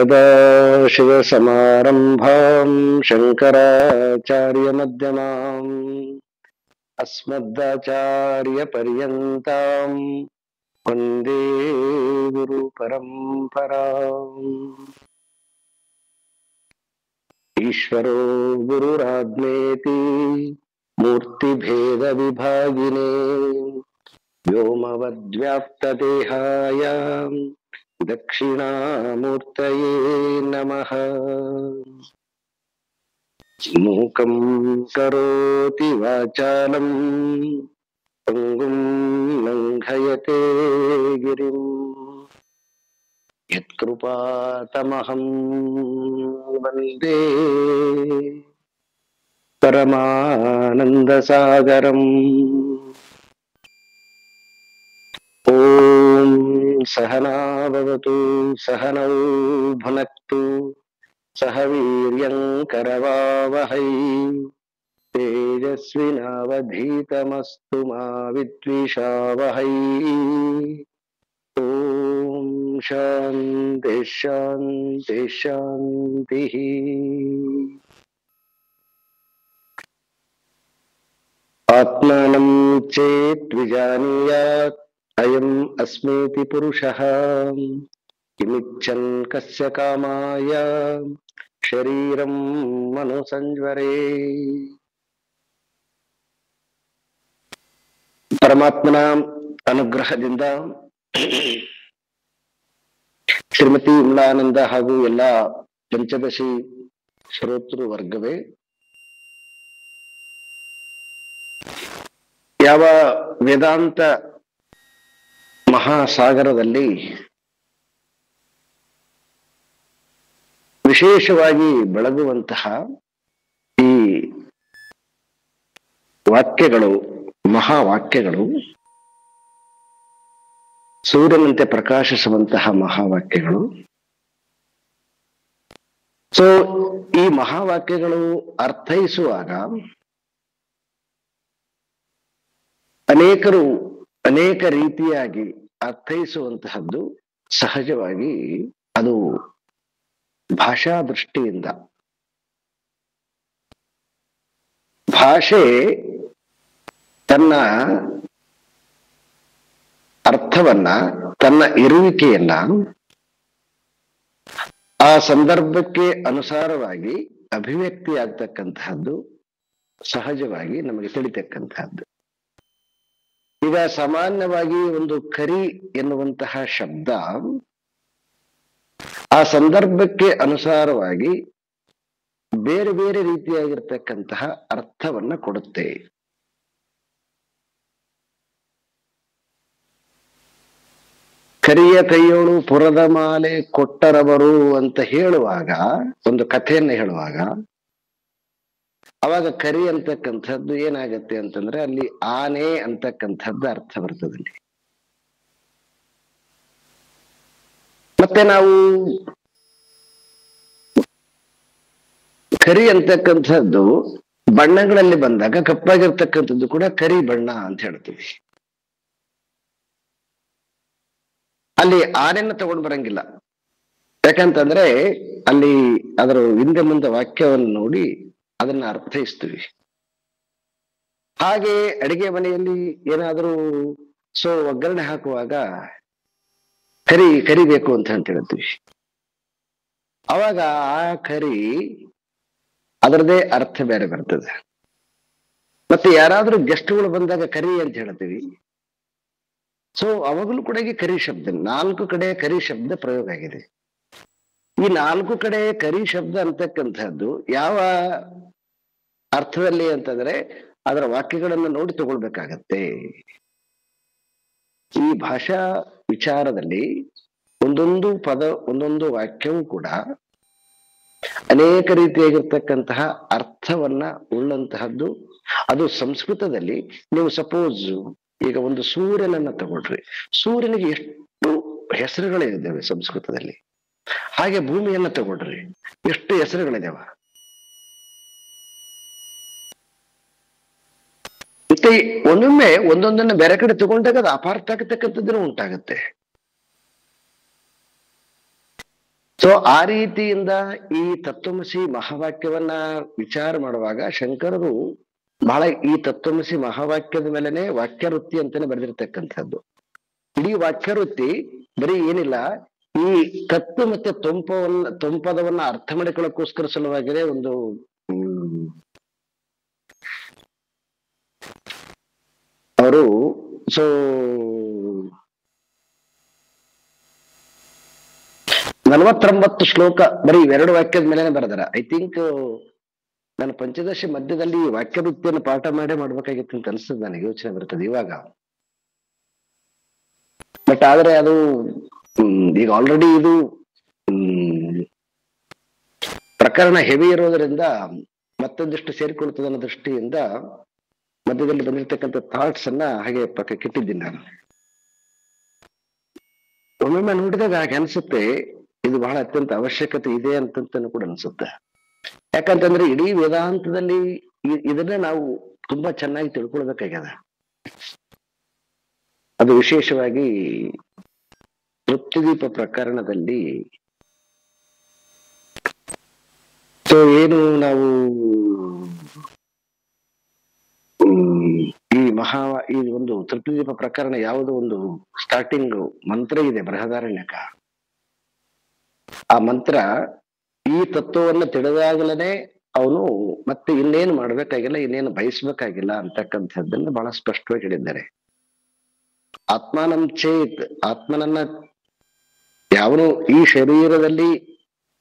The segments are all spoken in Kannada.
सदाशिवसमारम्भाम् शङ्कराचार्यमध्यमाम् अस्मदाचार्यपर्यन्ताम् वन्दे गुरुपरम्पराम्। ईश्वरो गुरुराज्ञेति मूर्तिभेदविभागिने व्योमवद्व्याप्तदेहाय दक्षिणामूर्तये नमः। मूकं करोति वाचालं पङ्गुं लङ्घयते गिरिं यत्कृपातमहं वन्दे परमानन्दसागरम्। ॐ सहना भवतु सहनौ भुनक्तु सह वीर्यं करवावहै तेजस्विनावधीतमस्तु मा विद्विषावहै। ॐ शान्ति शान्ति शान्तिः। आत्मानं चेत् विजानीयात् अयम् अस्मीति पुरुषः किमिच्छन् कस्य कामाय शरीरं मनुसंज्वरे। ಪರಮಾತ್ಮನ ಅನುಗ್ರಹದಿಂದ ಶ್ರೀಮತಿ ವಿಮಲಾನಂದ ಹಾಗೂ ಎಲ್ಲ ಪಂಚದಶಿ ಶ್ರೋತೃ ವರ್ಗವೇ, ಯಾವ ವೇದಾಂತ ಮಹಾಸಾಗರದಲ್ಲಿ ವಿಶೇಷವಾಗಿ ಬೆಳಗುವಂತಹ ಈ ವಾಕ್ಯಗಳು, ಮಹಾವಾಕ್ಯಗಳು, ಸೂರ್ಯನಂತೆ ಪ್ರಕಾಶಿಸುವಂತಹ ಮಹಾವಾಕ್ಯಗಳು. ಸೊ ಈ ಮಹಾವಾಕ್ಯಗಳು ಅರ್ಥೈಸುವಾಗ ಅನೇಕರು ಅನೇಕ ರೀತಿಯಾಗಿ ಅರ್ಥೈಸುವಂತಹದ್ದು ಸಹಜವಾಗಿ. ಅದು ಭಾಷಾ ದೃಷ್ಟಿಯಿಂದ. ಭಾಷೆ ತನ್ನ ಅರ್ಥವನ್ನ, ತನ್ನ ಇರುವಿಕೆಯನ್ನ ಆ ಸಂದರ್ಭಕ್ಕೆ ಅನುಸಾರವಾಗಿ ಅಭಿವ್ಯಕ್ತಿ ಆಗ್ತಕ್ಕಂತಹದ್ದು ಸಹಜವಾಗಿ ನಮಗೆ ತಿಳಿತಕ್ಕಂತಹದ್ದು. ಈಗ ಸಾಮಾನ್ಯವಾಗಿ ಒಂದು ಕರಿ ಎನ್ನುವಂತಹ ಶಬ್ದ ಆ ಸಂದರ್ಭಕ್ಕೆ ಅನುಸಾರವಾಗಿ ಬೇರೆ ಬೇರೆ ರೀತಿಯಾಗಿರ್ತಕ್ಕಂತಹ ಅರ್ಥವನ್ನ ಕೊಡುತ್ತೆ. ಕರಿಯ ಕೈಯೋಳು ಪುರದ ಮಾಲೆ ಕೊಟ್ಟರವರು ಅಂತ ಹೇಳುವಾಗ, ಒಂದು ಕಥೆಯನ್ನು ಹೇಳುವಾಗ, ಅವಾಗ ಕರಿ ಅಂತಕ್ಕಂಥದ್ದು ಏನಾಗತ್ತೆ ಅಂತಂದ್ರೆ ಅಲ್ಲಿ ಆನೆ ಅಂತಕ್ಕಂಥದ್ದು ಅರ್ಥ ಬರ್ತದಲ್ಲಿ. ಮತ್ತೆ ನಾವು ಕರಿ ಅಂತಕ್ಕಂಥದ್ದು ಬಣ್ಣಗಳಲ್ಲಿ ಬಂದಾಗ ಕಪ್ಪಾಗಿರ್ತಕ್ಕಂಥದ್ದು ಕೂಡ ಕರಿ ಬಣ್ಣ ಅಂತ ಹೇಳ್ತೀವಿ. ಅಲ್ಲಿ ಆನೆಯನ್ನು ತಗೊಂಡು ಬರಂಗಿಲ್ಲ. ಯಾಕಂತಂದ್ರೆ ಅಲ್ಲಿ ಅದರ ಹಿಂದೆ ಮುಂದೆ ವಾಕ್ಯವನ್ನು ನೋಡಿ ಅದನ್ನ ಅರ್ಥೈಸ್ತೀವಿ. ಹಾಗೆ ಅಡಿಗೆ ಮನೆಯಲ್ಲಿ ಏನಾದರೂ ಒಗ್ಗರಣೆ ಹಾಕುವಾಗ ಕರಿಬೇಕು ಅಂತ ಹೇಳ್ತೀವಿ. ಅವಾಗ ಆ ಕರಿ ಅದರದೇ ಅರ್ಥ ಬೇರೆ ಬರ್ತದೆ. ಮತ್ತೆ ಯಾರಾದ್ರೂ ಗೆಸ್ಟ್ಗಳು ಬಂದಾಗ ಕರಿ ಅಂತ ಹೇಳ್ತೀವಿ. ಅವಾಗಲೂ ಕೂಡ ಕರಿ ಶಬ್ದ, 4 ಕಡೆ ಕರಿ ಶಬ್ದ ಪ್ರಯೋಗ ಆಗಿದೆ. ಈ 4 ಕಡೆ ಕರಿ ಶಬ್ದ ಅಂತಕ್ಕಂಥದ್ದು ಯಾವ ಅರ್ಥದಲ್ಲಿ ಅಂತಂದ್ರೆ ಅದರ ವಾಕ್ಯಗಳನ್ನು ನೋಡಿ ತಗೊಳ್ಬೇಕಾಗತ್ತೆ. ಈ ಭಾಷಾ ವಿಚಾರದಲ್ಲಿ ಒಂದೊಂದು ಪದ, ಒಂದೊಂದು ವಾಕ್ಯವೂ ಕೂಡ ಅನೇಕ ರೀತಿಯಾಗಿರ್ತಕ್ಕಂತಹ ಅರ್ಥವನ್ನ ಉಳ್ಳಂತಹದ್ದು. ಅದು ಸಂಸ್ಕೃತದಲ್ಲಿ ನೀವು ಸಪೋಸ್ ಈಗ ಒಂದು ಸೂರ್ಯನನ್ನ ತಗೊಳ್ರಿ, ಸೂರ್ಯನಿಗೆ ಎಷ್ಟು ಹೆಸರುಗಳಿದ್ದಾವೆ ಸಂಸ್ಕೃತದಲ್ಲಿ. ಹಾಗೆ ಭೂಮಿಯನ್ನ ತಗೊಳ್ರಿ, ಎಷ್ಟು ಹೆಸರುಗಳಿದಾವ. ಮತ್ತೆ ಒಮ್ಮೊಮ್ಮೆ ಒಂದೊಂದನ್ನ ಬೇರೆ ಕಡೆ ತಗೊಂಡಾಗ ಅದು ಅಪಾರ್ಥ ಆಗತಕ್ಕಂಥದ್ದು ಉಂಟಾಗತ್ತೆ. ಸೊ ಆ ರೀತಿಯಿಂದ ಈ ತತ್ವಮಸಿ ಮಹಾವಾಕ್ಯವನ್ನ ವಿಚಾರ ಮಾಡುವಾಗ ಶಂಕರರು ಬಹಳ ಈ ತತ್ವಮಸಿ ಮಹಾವಾಕ್ಯದ ಮೇಲೆನೆ ವಾಕ್ಯವೃತ್ತಿ ಅಂತಾನೆ ಬರೆದಿರ್ತಕ್ಕಂಥದ್ದು. ಇಡೀ ವಾಕ್ಯವೃತ್ತಿ ಬರೀ ಏನಿಲ್ಲ, ಈ ಕತ್ತು ಮತ್ತೆ ತೊಂಪದವನ್ನ ಅರ್ಥ ಮಾಡಿಕೊಳ್ಳೋಕ್ಕೋಸ್ಕರ ಸಲುವಾಗಿದೆ ಒಂದು ಅವರು ಸೊ 49 ಶ್ಲೋಕ ಬರೀ ಇವೆರಡು ವಾಕ್ಯದ ಮೇಲೆನೆ ಬರೆದಾರ. ಐ ಥಿಂಕ್ ನಾನು ಪಂಚದಶಿ ಮಧ್ಯದಲ್ಲಿ ವಾಕ್ಯವೃತ್ತಿಯನ್ನು ಪಾಠ ಮಾಡ್ಬೇಕಾಗಿತ್ತು ಅಂತ ಅನ್ಸ್ತದೆ, ನನಗೆ ಯೋಚನೆ ಬರ್ತದೆ ಇವಾಗ. ಬಟ್ ಆದ್ರೆ ಅದು ಈಗ ಆಲ್ರೆಡಿ ಇದು ಪ್ರಕರಣ ಹೆವಿ ಇರೋದ್ರಿಂದ ಮತ್ತೊಂದಿಷ್ಟು ಸೇರಿಕೊಳ್ತದೆ ಅನ್ನೋ ದೃಷ್ಟಿಯಿಂದ ಮಧ್ಯದಲ್ಲಿ ಬಂದಿರತಕ್ಕಂಥ ಥಾಟ್ಸ್ ಅನ್ನ ಹಾಗೆ ಪಕ್ಕಕ್ಕೆ ಇಟ್ಟಿದ್ದೀನಿ ನಾನು. ಒಮ್ಮೊಮ್ಮೆ ನೋಡಿದಾಗ ಹಾಗೆ ಅನ್ಸುತ್ತೆ ಇದು ಬಹಳ ಅತ್ಯಂತ ಅವಶ್ಯಕತೆ ಇದೆ ಅಂತಂತಾನು ಕೂಡ ಅನ್ಸುತ್ತೆ. ಯಾಕಂತಂದ್ರೆ ಇಡೀ ವೇದಾಂತದಲ್ಲಿ ಇದನ್ನೇ ನಾವು ತುಂಬಾ ಚೆನ್ನಾಗಿ ತಿಳ್ಕೊಳ್ಬೇಕಾಗ್ಯದ. ಅದು ವಿಶೇಷವಾಗಿ ತೃಪ್ತಿದೀಪ ಪ್ರಕರಣದಲ್ಲಿ ಸೊ ಏನು ನಾವು ಈ ಒಂದು ತೃಪ್ತಿದೀಪ ಪ್ರಕರಣ ಯಾವುದೋ ಒಂದು ಸ್ಟಾರ್ಟಿಂಗ್ ಮಂತ್ರ ಇದೆ ಬೃಹದಾರಣ್ಯಕ. ಆ ಮಂತ್ರ ಈ ತತ್ವವನ್ನು ತಿಳಿದಾಗಲೇ ಅವನು ಮತ್ತೆ ಇನ್ನೇನು ಮಾಡ್ಬೇಕಾಗಿಲ್ಲ, ಇನ್ನೇನು ಬಯಸ್ಬೇಕಾಗಿಲ್ಲ ಅಂತಕ್ಕಂಥದ್ದನ್ನ ಬಹಳ ಸ್ಪಷ್ಟವಾಗಿ ಹೇಳಿದ್ದಾರೆ. ಆತ್ಮಾನಂ ಚೇತ್, ಆತ್ಮನನ್ನ ಯಾವನು ಈ ಶರೀರದಲ್ಲಿ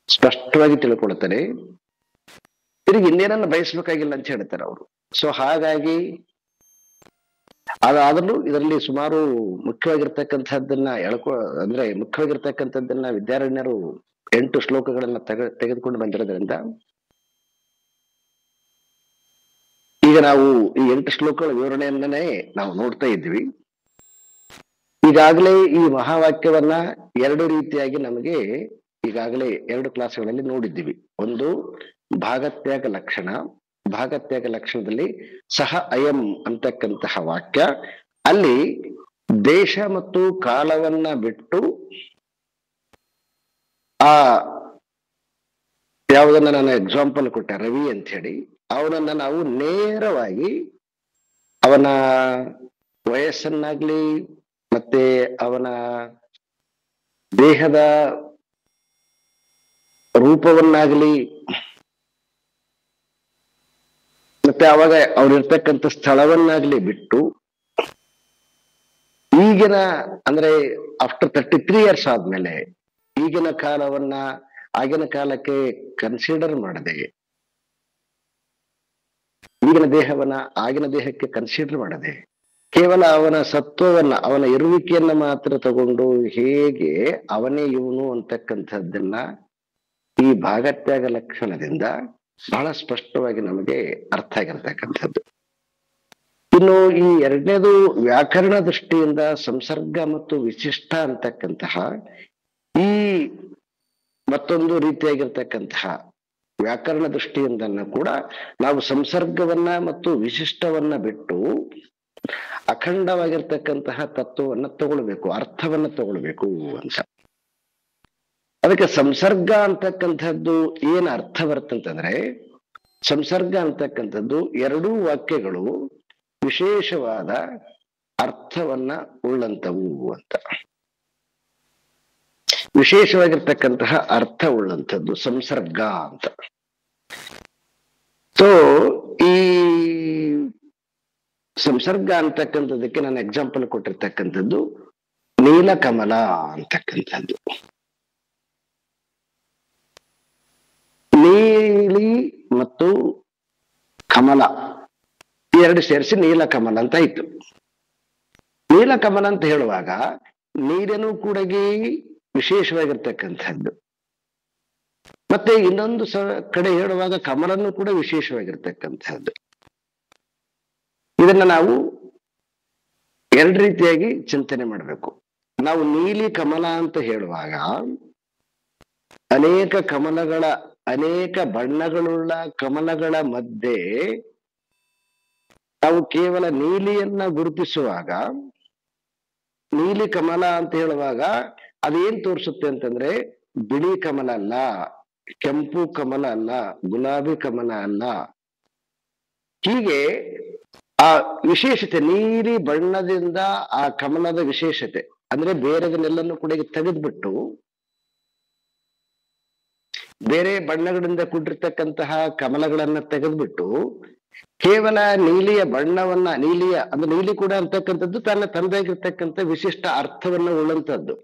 ಸ್ಪಷ್ಟವಾಗಿ ತಿಳ್ಕೊಳ್ತಾರೆ, ತಿರುಗಿ ಇನ್ನೇನನ್ನ ಬಯಸ್ಬೇಕಾಗಿಲ್ಲ ಅಂತ ಹೇಳ್ತಾರೆ ಅವರು. ಸೊ ಹಾಗಾಗಿ ಅದಾದ್ರೂ ಇದರಲ್ಲಿ ಸುಮಾರು ಮುಖ್ಯವಾಗಿರ್ತಕ್ಕಂಥದ್ದನ್ನ ಅಂದ್ರೆ ಮುಖ್ಯವಾಗಿರ್ತಕ್ಕಂಥದ್ದನ್ನ ವಿದ್ಯಾರಣ್ಯರು 8 ಶ್ಲೋಕಗಳನ್ನ ತೆಗೆದುಕೊಂಡು ಬಂದಿರೋದ್ರಿಂದ ಈಗ ನಾವು ಈ 8 ಶ್ಲೋಕಗಳ ವಿವರಣೆಯನ್ನೇ ನಾವು ನೋಡ್ತಾ ಇದ್ವಿ. ಈಗಾಗಲೇ ಈ ಮಹಾವಾಕ್ಯವನ್ನ 2 ರೀತಿಯಾಗಿ ನಮಗೆ ಈಗಾಗಲೇ 2 ಕ್ಲಾಸ್ಗಳಲ್ಲಿ ನೋಡಿದ್ದೀವಿ. ಒಂದು ಭಾಗತ್ಯಾಗ ಲಕ್ಷಣ, ಭಾಗತ್ಯಾಗ ಲಕ್ಷಣದಲ್ಲಿ ಸಹ ಅಯಂ ಅಂತಕ್ಕಂತಹ ವಾಕ್ಯ, ಅಲ್ಲಿ ದೇಶ ಮತ್ತು ಕಾಲವನ್ನ ಬಿಟ್ಟು ಆ ಯಾವುದನ್ನ ನಾನು ಎಕ್ಸಾಂಪಲ್ ಕೊಟ್ಟೆ ರವಿ ಅಂತ ಹೇಳಿ, ಅವನನ್ನ ನಾವು ನೇರವಾಗಿ ಅವನ ವಯಸ್ಸನ್ನಾಗ್ಲಿ ಮತ್ತೆ ಅವನ ದೇಹದ ರೂಪವನ್ನಾಗ್ಲಿ ಮತ್ತೆ ಅವಾಗ ಅವ್ರಿರ್ತಕ್ಕಂಥ ಸ್ಥಳವನ್ನಾಗ್ಲಿ ಬಿಟ್ಟು ಈಗಿನ ಅಂದ್ರೆ ಆಫ್ಟರ್ 33 ಇಯರ್ಸ್ ಆದ್ಮೇಲೆ ಈಗಿನ ಕಾಲವನ್ನ ಆಗಿನ ಕಾಲಕ್ಕೆ ಕನ್ಸಿಡರ್ ಮಾಡದೆ, ಈಗಿನ ದೇಹವನ್ನ ಆಗಿನ ದೇಹಕ್ಕೆ ಕನ್ಸಿಡರ್ ಮಾಡದೆ, ಕೇವಲ ಅವನ ಸತ್ವವನ್ನ ಅವನ ಇರುವಿಕೆಯನ್ನ ಮಾತ್ರ ತಗೊಂಡು ಹೇಗೆ ಅವನೇ ಇವನು ಅಂತಕ್ಕಂಥದ್ದನ್ನ ಈ ಭಾಗತ್ಯಾಗ ಲಕ್ಷಣದಿಂದ ಬಹಳ ಸ್ಪಷ್ಟವಾಗಿ ನಮಗೆ ಅರ್ಥ ಆಗಿರ್ತಕ್ಕಂಥದ್ದು. ಇನ್ನು ಈ 2ನೇದು ವ್ಯಾಕರಣ ದೃಷ್ಟಿಯಿಂದ ಸಂಸರ್ಗ ಮತ್ತು ವಿಶಿಷ್ಟ ಅಂತಕ್ಕಂತಹ ಈ ಮತ್ತೊಂದು ರೀತಿಯಾಗಿರ್ತಕ್ಕಂತಹ ವ್ಯಾಕರಣ ದೃಷ್ಟಿಯಿಂದನೂ ಕೂಡ ನಾವು ಸಂಸರ್ಗವನ್ನ ಮತ್ತು ವಿಶಿಷ್ಟವನ್ನ ಬಿಟ್ಟು ಅಖಂಡವಾಗಿರ್ತಕ್ಕಂತಹ ತತ್ವವನ್ನ ತಗೊಳ್ಬೇಕು, ಅರ್ಥವನ್ನ ತಗೊಳ್ಬೇಕು ಅಂತ. ಅದಕ್ಕೆ ಸಂಸರ್ಗ ಅಂತಕ್ಕಂಥದ್ದು ಏನ್ ಅರ್ಥ ಬರ್ತಂತಂದ್ರೆ, ಸಂಸರ್ಗ ಅಂತಕ್ಕಂಥದ್ದು 2 ವಾಕ್ಯಗಳು ವಿಶೇಷವಾದ ಅರ್ಥವನ್ನ ಉಳ್ಳಂತವು ಅಂತ. ವಿಶೇಷವಾಗಿರ್ತಕ್ಕಂತಹ ಅರ್ಥ ಉಳ್ಳಂಥದ್ದು ಸಂಸರ್ಗ ಅಂತ. ಸೊ ಈ ಸಂಸರ್ಗ ಅಂತಕ್ಕಂಥದ್ದಕ್ಕೆ ನಾನು ಎಕ್ಸಾಂಪಲ್ ಕೊಟ್ಟಿರ್ತಕ್ಕಂಥದ್ದು ನೀಲಕಮಲ ಅಂತಕ್ಕಂಥದ್ದು. ನೀಲಿ ಮತ್ತು ಕಮಲ ಎರಡು ಸೇರಿಸಿ ನೀಲಕಮಲ ಅಂತ ಆಯ್ತು. ನೀಲಕಮಲ ಅಂತ ಹೇಳುವಾಗ ನೀರನ್ನು ಕೂಡ ವಿಶೇಷವಾಗಿರ್ತಕ್ಕಂಥದ್ದು, ಮತ್ತೆ ಇನ್ನೊಂದು ಕಡೆ ಹೇಳುವಾಗ ಕಮಲನ್ನು ಕೂಡ ವಿಶೇಷವಾಗಿರ್ತಕ್ಕಂಥದ್ದು. ಇದನ್ನ ನಾವು 2 ರೀತಿಯಾಗಿ ಚಿಂತನೆ ಮಾಡಬೇಕು. ನಾವು ನೀಲಿ ಕಮಲ ಅಂತ ಹೇಳುವಾಗ ಅನೇಕ ಬಣ್ಣಗಳುಳ್ಳ ಕಮಲಗಳ ಮಧ್ಯೆ ನಾವು ಕೇವಲ ನೀಲಿಯನ್ನ ಗುರುತಿಸುವಾಗ, ನೀಲಿ ಕಮಲ ಅಂತ ಹೇಳುವಾಗ ಅದೇನ್ ತೋರಿಸುತ್ತೆ ಅಂತಂದ್ರೆ ಬಿಳಿ ಕಮಲ ಅಲ್ಲ, ಕೆಂಪು ಕಮಲ ಅಲ್ಲ, ಗುಲಾಬಿ ಕಮಲ ಅಲ್ಲ. ಹೀಗೆ ಆ ವಿಶೇಷತೆ, ನೀಲಿ ಬಣ್ಣದಿಂದ ಆ ಕಮಲದ ವಿಶೇಷತೆ ಅಂದ್ರೆ ಬೇರೆದನ್ನೆಲ್ಲನೂ ಕೂಡ ತೆಗೆದ್ಬಿಟ್ಟು ಬೇರೆ ಬಣ್ಣಗಳಿಂದ ಕೂಡಿರ್ತಕ್ಕಂತಹ ಕಮಲಗಳನ್ನ ತೆಗೆದ್ಬಿಟ್ಟು ಕೇವಲ ನೀಲಿಯ ಬಣ್ಣವನ್ನ, ನೀಲಿಯ ಅಂದ್ರೆ ನೀಲಿ ಕೂಡ ಅಂತಕ್ಕಂಥದ್ದು ತನ್ನದಾಗಿರ್ತಕ್ಕಂಥ ವಿಶಿಷ್ಟ ಅರ್ಥವನ್ನ ಉಳ್ಳಂತದ್ದು.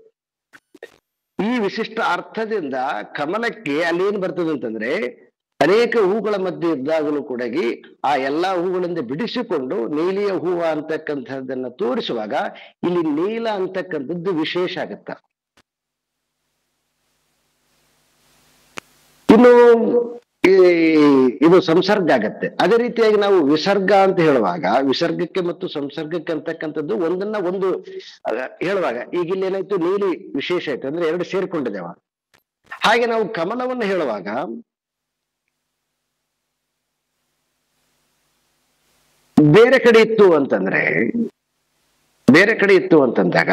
ಈ ವಿಶಿಷ್ಟ ಅರ್ಥದಿಂದ ಕಮಲಕ್ಕೆ ಅಲ್ಲಿ ಏನ್ ಬರ್ತದೆ ಅಂತಂದ್ರೆ, ಅನೇಕ ಹೂಗಳ ಮಧ್ಯೆ ಇದ್ದಾಗಲೂ ಕೂಡ ಆ ಎಲ್ಲಾ ಹೂಗಳಿಂದ ಬಿಡಿಸಿಕೊಂಡು ನೀಲಿಯ ಹೂವ ಅಂತಕ್ಕಂಥದ್ದನ್ನ ತೋರಿಸುವಾಗ ಇಲ್ಲಿ ನೀಲ ಅಂತಕ್ಕಂಥದ್ದು ವಿಶೇಷ ಆಗತ್ತ. ಇನ್ನು ಇದು ಸಂಸರ್ಗ ಆಗತ್ತೆ. ಅದೇ ರೀತಿಯಾಗಿ ನಾವು ವಿಸರ್ಗ ಅಂತ ಹೇಳುವಾಗ, ವಿಸರ್ಗಕ್ಕೆ ಮತ್ತು ಸಂಸರ್ಗಕ್ಕೆ ಅಂತಕ್ಕಂಥದ್ದು ಒಂದನ್ನ ಒಂದು ಹೇಳುವಾಗ ಈಗ ಇಲ್ಲಿ ಏನಾಯ್ತು, ನೀಲಿ ವಿಶೇಷ ಆಯ್ತು ಅಂದ್ರೆ ಎರಡು ಸೇರ್ಕೊಂಡಿದ್ದೇವ. ಹಾಗೆ ನಾವು ಕಮಲವನ್ನು ಹೇಳುವಾಗ ಬೇರೆ ಕಡೆ ಇತ್ತು ಅಂತಂದಾಗ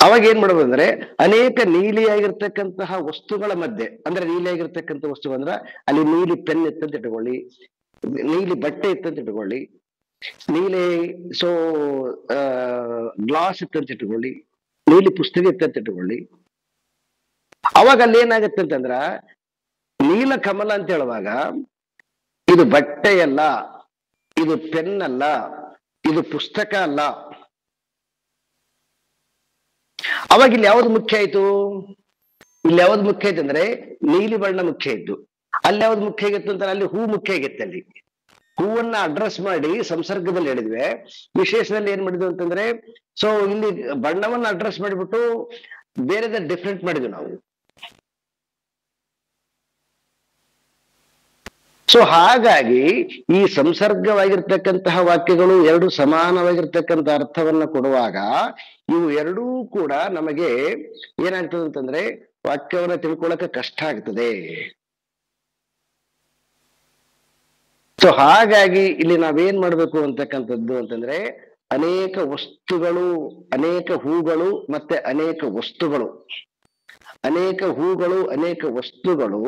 ಅವಾಗ ಏನ್ ಮಾಡ್ಬೋದು ಅಂದ್ರೆ, ಅನೇಕ ನೀಲಿಯಾಗಿರ್ತಕ್ಕಂತಹ ವಸ್ತುಗಳ ಮಧ್ಯೆ, ಅಂದ್ರೆ ನೀಲಿಯಾಗಿರ್ತಕ್ಕಂಥ ವಸ್ತು ಅಂದ್ರೆ ಅಲ್ಲಿ ನೀಲಿ ಪೆನ್ ಇತ್ತಂತ ಇಟ್ಕೊಳ್ಳಿ, ನೀಲಿ ಬಟ್ಟೆ ಇತ್ತಂತ ಇಟ್ಕೊಳ್ಳಿ, ನೀಲಿ ಗ್ಲಾಸ್ ಇತ್ತಂತ ಇಟ್ಕೊಳ್ಳಿ, ನೀಲಿ ಪುಸ್ತಕ ಇತ್ತಂತ ಇಟ್ಕೊಳ್ಳಿ. ಅವಾಗ ಅಲ್ಲಿ ಏನಾಗತ್ತೆ ಅಂತಂದ್ರ, ನೀಲ ಕಮಲ ಅಂತ ಹೇಳುವಾಗ ಇದು ಬಟ್ಟೆ ಅಲ್ಲ, ಇದು ಪೆನ್ ಅಲ್ಲ, ಇದು ಪುಸ್ತಕ ಅಲ್ಲ. ಅವಾಗ ಇಲ್ಲಿ ಯಾವ್ದು ಮುಖ್ಯ ಆಯ್ತು? ಇಲ್ಲಿ ಯಾವ್ದು ಮುಖ್ಯ ಆಯ್ತು ಅಂದ್ರೆ ನೀಲಿ ಬಣ್ಣ ಮುಖ್ಯ ಆಯ್ತು. ಅಲ್ಲಿ ಯಾವ್ದು ಮುಖ್ಯ ಆಗಿತ್ತು ಅಂತ, ಅಲ್ಲಿ ಹೂ ಮುಖ್ಯ ಆಗಿತ್ತು. ಅಲ್ಲಿ ಹೂವನ್ನ ಅಡ್ರೆಸ್ ಮಾಡಿ ಸಂಸರ್ಗದಲ್ಲಿ ಹೇಳಿದ್ವಿ, ವಿಶೇಷದಲ್ಲಿ ಏನ್ ಮಾಡಿದ್ವಿ ಅಂತಂದ್ರೆ, ಸೊ ಇಲ್ಲಿ ಬಣ್ಣವನ್ನ ಅಡ್ರೆಸ್ ಮಾಡಿಬಿಟ್ಟು ಬೇರೆದ ಡಿಫ್ರೆಂಟ್ ಮಾಡಿದ್ವಿ ನಾವು. ಸೊ ಹಾಗಾಗಿ ಈ ಸಂಸರ್ಗವಾಗಿರ್ತಕ್ಕಂತಹ ವಾಕ್ಯಗಳು ಎರಡು ಸಮಾನವಾಗಿರ್ತಕ್ಕಂಥ ಅರ್ಥವನ್ನ ಕೊಡುವಾಗ ಇವು ಎರಡೂ ಕೂಡ ನಮಗೆ ಏನಾಗ್ತದೆ ಅಂತಂದ್ರೆ, ವಾಕ್ಯವನ್ನ ತಿಳ್ಕೊಳ್ಳಕ್ಕೆ ಕಷ್ಟ ಆಗ್ತದೆ. ಸೊ ಹಾಗಾಗಿ ಇಲ್ಲಿ ನಾವೇನ್ ಮಾಡ್ಬೇಕು ಅಂತಕ್ಕಂಥದ್ದು ಅಂತಂದ್ರೆ, ಅನೇಕ ವಸ್ತುಗಳು, ಅನೇಕ ಹೂಗಳು ಮತ್ತೆ ಅನೇಕ ವಸ್ತುಗಳು, ಅನೇಕ ಹೂಗಳು, ಅನೇಕ ವಸ್ತುಗಳು,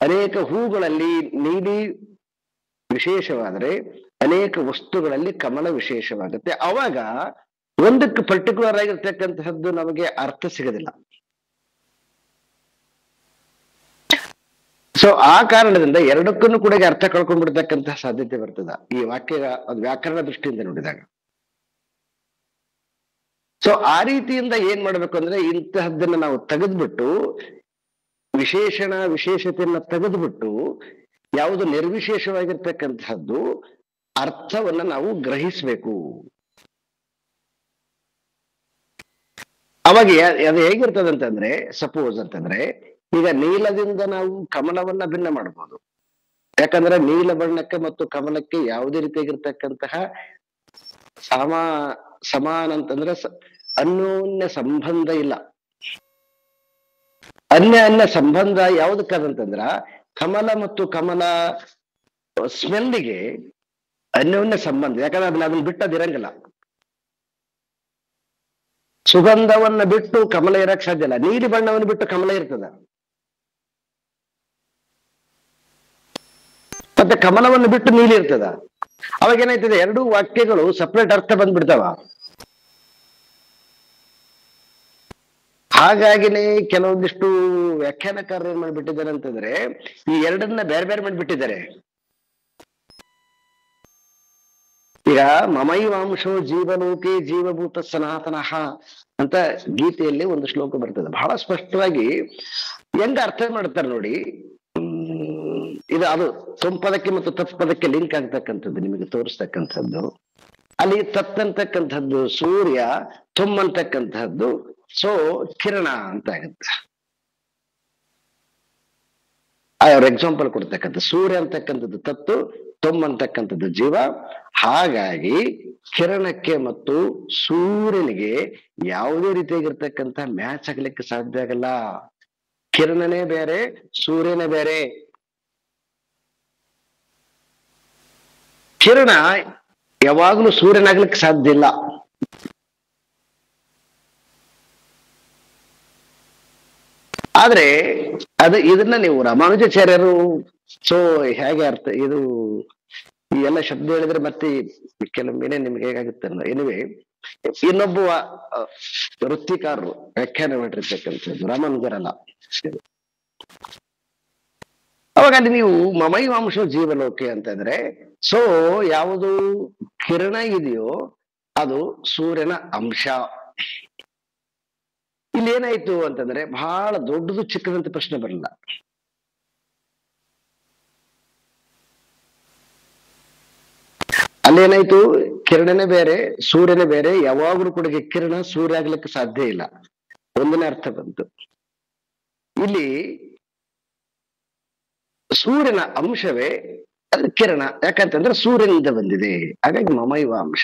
ಅನೇಕ ಹೂಗಳಲ್ಲಿ ನೀಲಿ ವಿಶೇಷವಾದರೆ ಅನೇಕ ವಸ್ತುಗಳಲ್ಲಿ ಕಮಲ ವಿಶೇಷವಾಗುತ್ತೆ. ಅವಾಗ ಒಂದಕ್ಕೆ ಪರ್ಟಿಕ್ಯುಲರ್ ಆಗಿರ್ತಕ್ಕಂತಹದ್ದು ನಮಗೆ ಅರ್ಥ ಸಿಗೋದಿಲ್ಲ. ಸೊ ಆ ಕಾರಣದಿಂದ ಎರಡಕ್ಕೂ ಕೂಡ ಅರ್ಥ ಕಳ್ಕೊಂಡ್ಬಿಡ್ತಕ್ಕಂತಹ ಸಾಧ್ಯತೆ ಬರ್ತದ ಈ ವಾಕ್ಯ ವ್ಯಾಕರಣ ದೃಷ್ಟಿಯಿಂದ ನೋಡಿದಾಗ. ಸೊ ಆ ರೀತಿಯಿಂದ ಏನ್ ಮಾಡ್ಬೇಕು ಅಂದ್ರೆ, ಇಂತಹದ್ದನ್ನ ನಾವು ತೆಗೆದ್ಬಿಟ್ಟು, ವಿಶೇಷಣ ವಿಶೇಷತೆಯನ್ನ ತೆಗೆದುಬಿಟ್ಟು ಯಾವುದು ನಿರ್ವಿಶೇಷವಾಗಿರ್ತಕ್ಕಂತಹದ್ದು ಅರ್ಥವನ್ನ ನಾವು ಗ್ರಹಿಸ್ಬೇಕು. ಅವಾಗ ಅದು ಹೇಗಿರ್ತದಂತಂದ್ರೆ, ಸಪೋಸ್ ಅಂತಂದ್ರೆ ಈಗ ನೀಲದಿಂದ ನಾವು ಕಮಲವನ್ನ ಭಿನ್ನ ಮಾಡ್ಬೋದು. ಯಾಕಂದ್ರೆ ನೀಲ ಬಣ್ಣಕ್ಕೆ ಮತ್ತು ಕಮಲಕ್ಕೆ ಯಾವುದೇ ರೀತಿಯಾಗಿರ್ತಕ್ಕಂತಹ ಸಮಾನ ಅಂತಂದ್ರೆ ಅನ್ಯೋನ್ಯ ಸಂಬಂಧ ಇಲ್ಲ. ಅನ್ಯ ಸಂಬಂಧ ಯಾವುದಕ್ಕದಂತಂದ್ರ, ಕಮಲ ಮತ್ತು ಕಮಲ ಸ್ಮೆಲ್ಲಿಗೆ ಅನ್ಯೋನ್ಯ ಸಂಬಂಧ. ಯಾಕಂದ್ರೆ ಅದನ್ನ ಬಿಟ್ಟದಿರಂಗಿಲ್ಲ. ಸುಗಂಧವನ್ನ ಬಿಟ್ಟು ಕಮಲ ಇರಕ್ ಸಾಧ್ಯ ಇಲ್ಲ, ನೀಲಿ ಬಣ್ಣವನ್ನು ಬಿಟ್ಟು ಕಮಲ ಇರ್ತದ. ಮತ್ತೆ ಕಮಲವನ್ನು ಬಿಟ್ಟು ನೀಲಿ ಇರ್ತದ. ಅವಾಗ ಏನಾಯ್ತದೆ, ಎರಡೂ ವಾಕ್ಯಗಳು ಸಪ್ರೇಟ್ ಅರ್ಥ ಬಂದ್ಬಿಡ್ತಾವ. ಹಾಗಾಗಿನೇ ಕೆಲವೊಂದಿಷ್ಟು ವ್ಯಾಖ್ಯಾನಕಾರರು ಏನ್ ಮಾಡ್ಬಿಟ್ಟಿದ್ದಾರೆ ಅಂತಂದ್ರೆ, ಈ ಎರಡನ್ನ ಬೇರೆ ಬೇರೆ ಮಾಡ್ಬಿಟ್ಟಿದ್ದಾರೆ. ಈಗ ಮಮೈವಾಂಶೋ ಜೀವಲೋಕೆ ಜೀವಭೂತ ಸನಾತನಃ ಅಂತ ಗೀತೆಯಲ್ಲಿ ಒಂದು ಶ್ಲೋಕ ಬರ್ತದೆ. ಬಹಳ ಸ್ಪಷ್ಟವಾಗಿ ಹೆಂಗ ಅರ್ಥ ಮಾಡ್ತಾರೆ ನೋಡಿ. ಇದು ಅದು ತೊಂಪದಕ್ಕೆ ಮತ್ತು ತತ್ಪದಕ್ಕೆ ಲಿಂಕ್ ಆಗ್ತಕ್ಕಂಥದ್ದು ನಿಮಗೆ ತೋರಿಸ್ತಕ್ಕಂಥದ್ದು. ಅಲ್ಲಿ ತತ್ತಂತಕ್ಕಂಥದ್ದು ಸೂರ್ಯ, ತೊಮ್ಮಂತಕ್ಕಂಥದ್ದು ಕಿರಣ ಅಂತ ಆಗುತ್ತೆ. ಅವ್ರ ಎಕ್ಸಾಂಪಲ್ ಕೊಡ್ತಕ್ಕಂಥ ಸೂರ್ಯ ಅಂತಕ್ಕಂಥದ್ದು ತತ್ತು, ತೊಮ್ಮಂತಕ್ಕಂಥದ್ದು ಜೀವ. ಹಾಗಾಗಿ ಕಿರಣಕ್ಕೆ ಮತ್ತು ಸೂರ್ಯನಿಗೆ ಯಾವುದೇ ರೀತಿಯಾಗಿರ್ತಕ್ಕಂಥ ಮ್ಯಾಚ್ ಆಗ್ಲಿಕ್ಕೆ ಸಾಧ್ಯ ಆಗಲ್ಲ. ಕಿರಣನೇ ಬೇರೆ, ಸೂರ್ಯನೇ ಬೇರೆ. ಕಿರಣ ಯಾವಾಗಲೂ ಸೂರ್ಯನಾಗ್ಲಿಕ್ಕೆ ಸಾಧ್ಯ ಇಲ್ಲ. ಆದ್ರೆ ಇದನ್ನ ನೀವು ರಾಮಾನುಜಾಚಾರ್ಯರು ಸೊ ಹೇಗೆ ಅರ್ಥ ಇದು ಈ ಎಲ್ಲ ಶಬ್ದ ಹೇಳಿದ್ರೆ ಮತ್ತೆ ಕೆಲವೊಮ್ಮೆ ನಿಮ್ಗೆ ಹೇಗಾಗುತ್ತೆ ಅನ್ನೋ ಎನಿವೆ ಇನ್ನೊಬ್ಬ ವೃತ್ತಿಕಾರರು ವ್ಯಾಖ್ಯಾನ ಮಾಡಿರ್ತಕ್ಕಂಥದ್ದು ರಾಮಾನುಜರಲ್ಲ. ಅವಾಗ ಅಲ್ಲಿ ನೀವು ಮಮೈವಾಂಶ ಜೀವಲೋಕೆ ಅಂತಂದ್ರೆ ಸೊ ಯಾವುದು ಕಿರಣ ಇದೆಯೋ ಅದು ಸೂರ್ಯನ ಅಂಶ. ಇಲ್ಲಿ ಏನಾಯ್ತು ಅಂತಂದ್ರೆ ಬಹಳ ದೊಡ್ಡದು ಚಿಕ್ಕದಂತ ಪ್ರಶ್ನೆ ಬರಲ್ಲ. ಅಲ್ಲೇನಾಯ್ತು, ಕಿರಣನೇ ಬೇರೆ ಸೂರ್ಯನೇ ಬೇರೆ. ಯಾವಾಗಲೂ ಕೂಡ ಕಿರಣ ಸೂರ್ಯ ಆಗ್ಲಿಕ್ಕೆ ಸಾಧ್ಯ ಇಲ್ಲ. ಒಂದನೇ ಅರ್ಥ ಬಂತು. ಇಲ್ಲಿ ಸೂರ್ಯನ ಅಂಶವೇ ಅದು ಕಿರಣ, ಯಾಕಂತಂದ್ರೆ ಸೂರ್ಯನಿಂದ ಬಂದಿದೆ. ಹಾಗಾಗಿ ಮಮೈವ ಅಂಶ,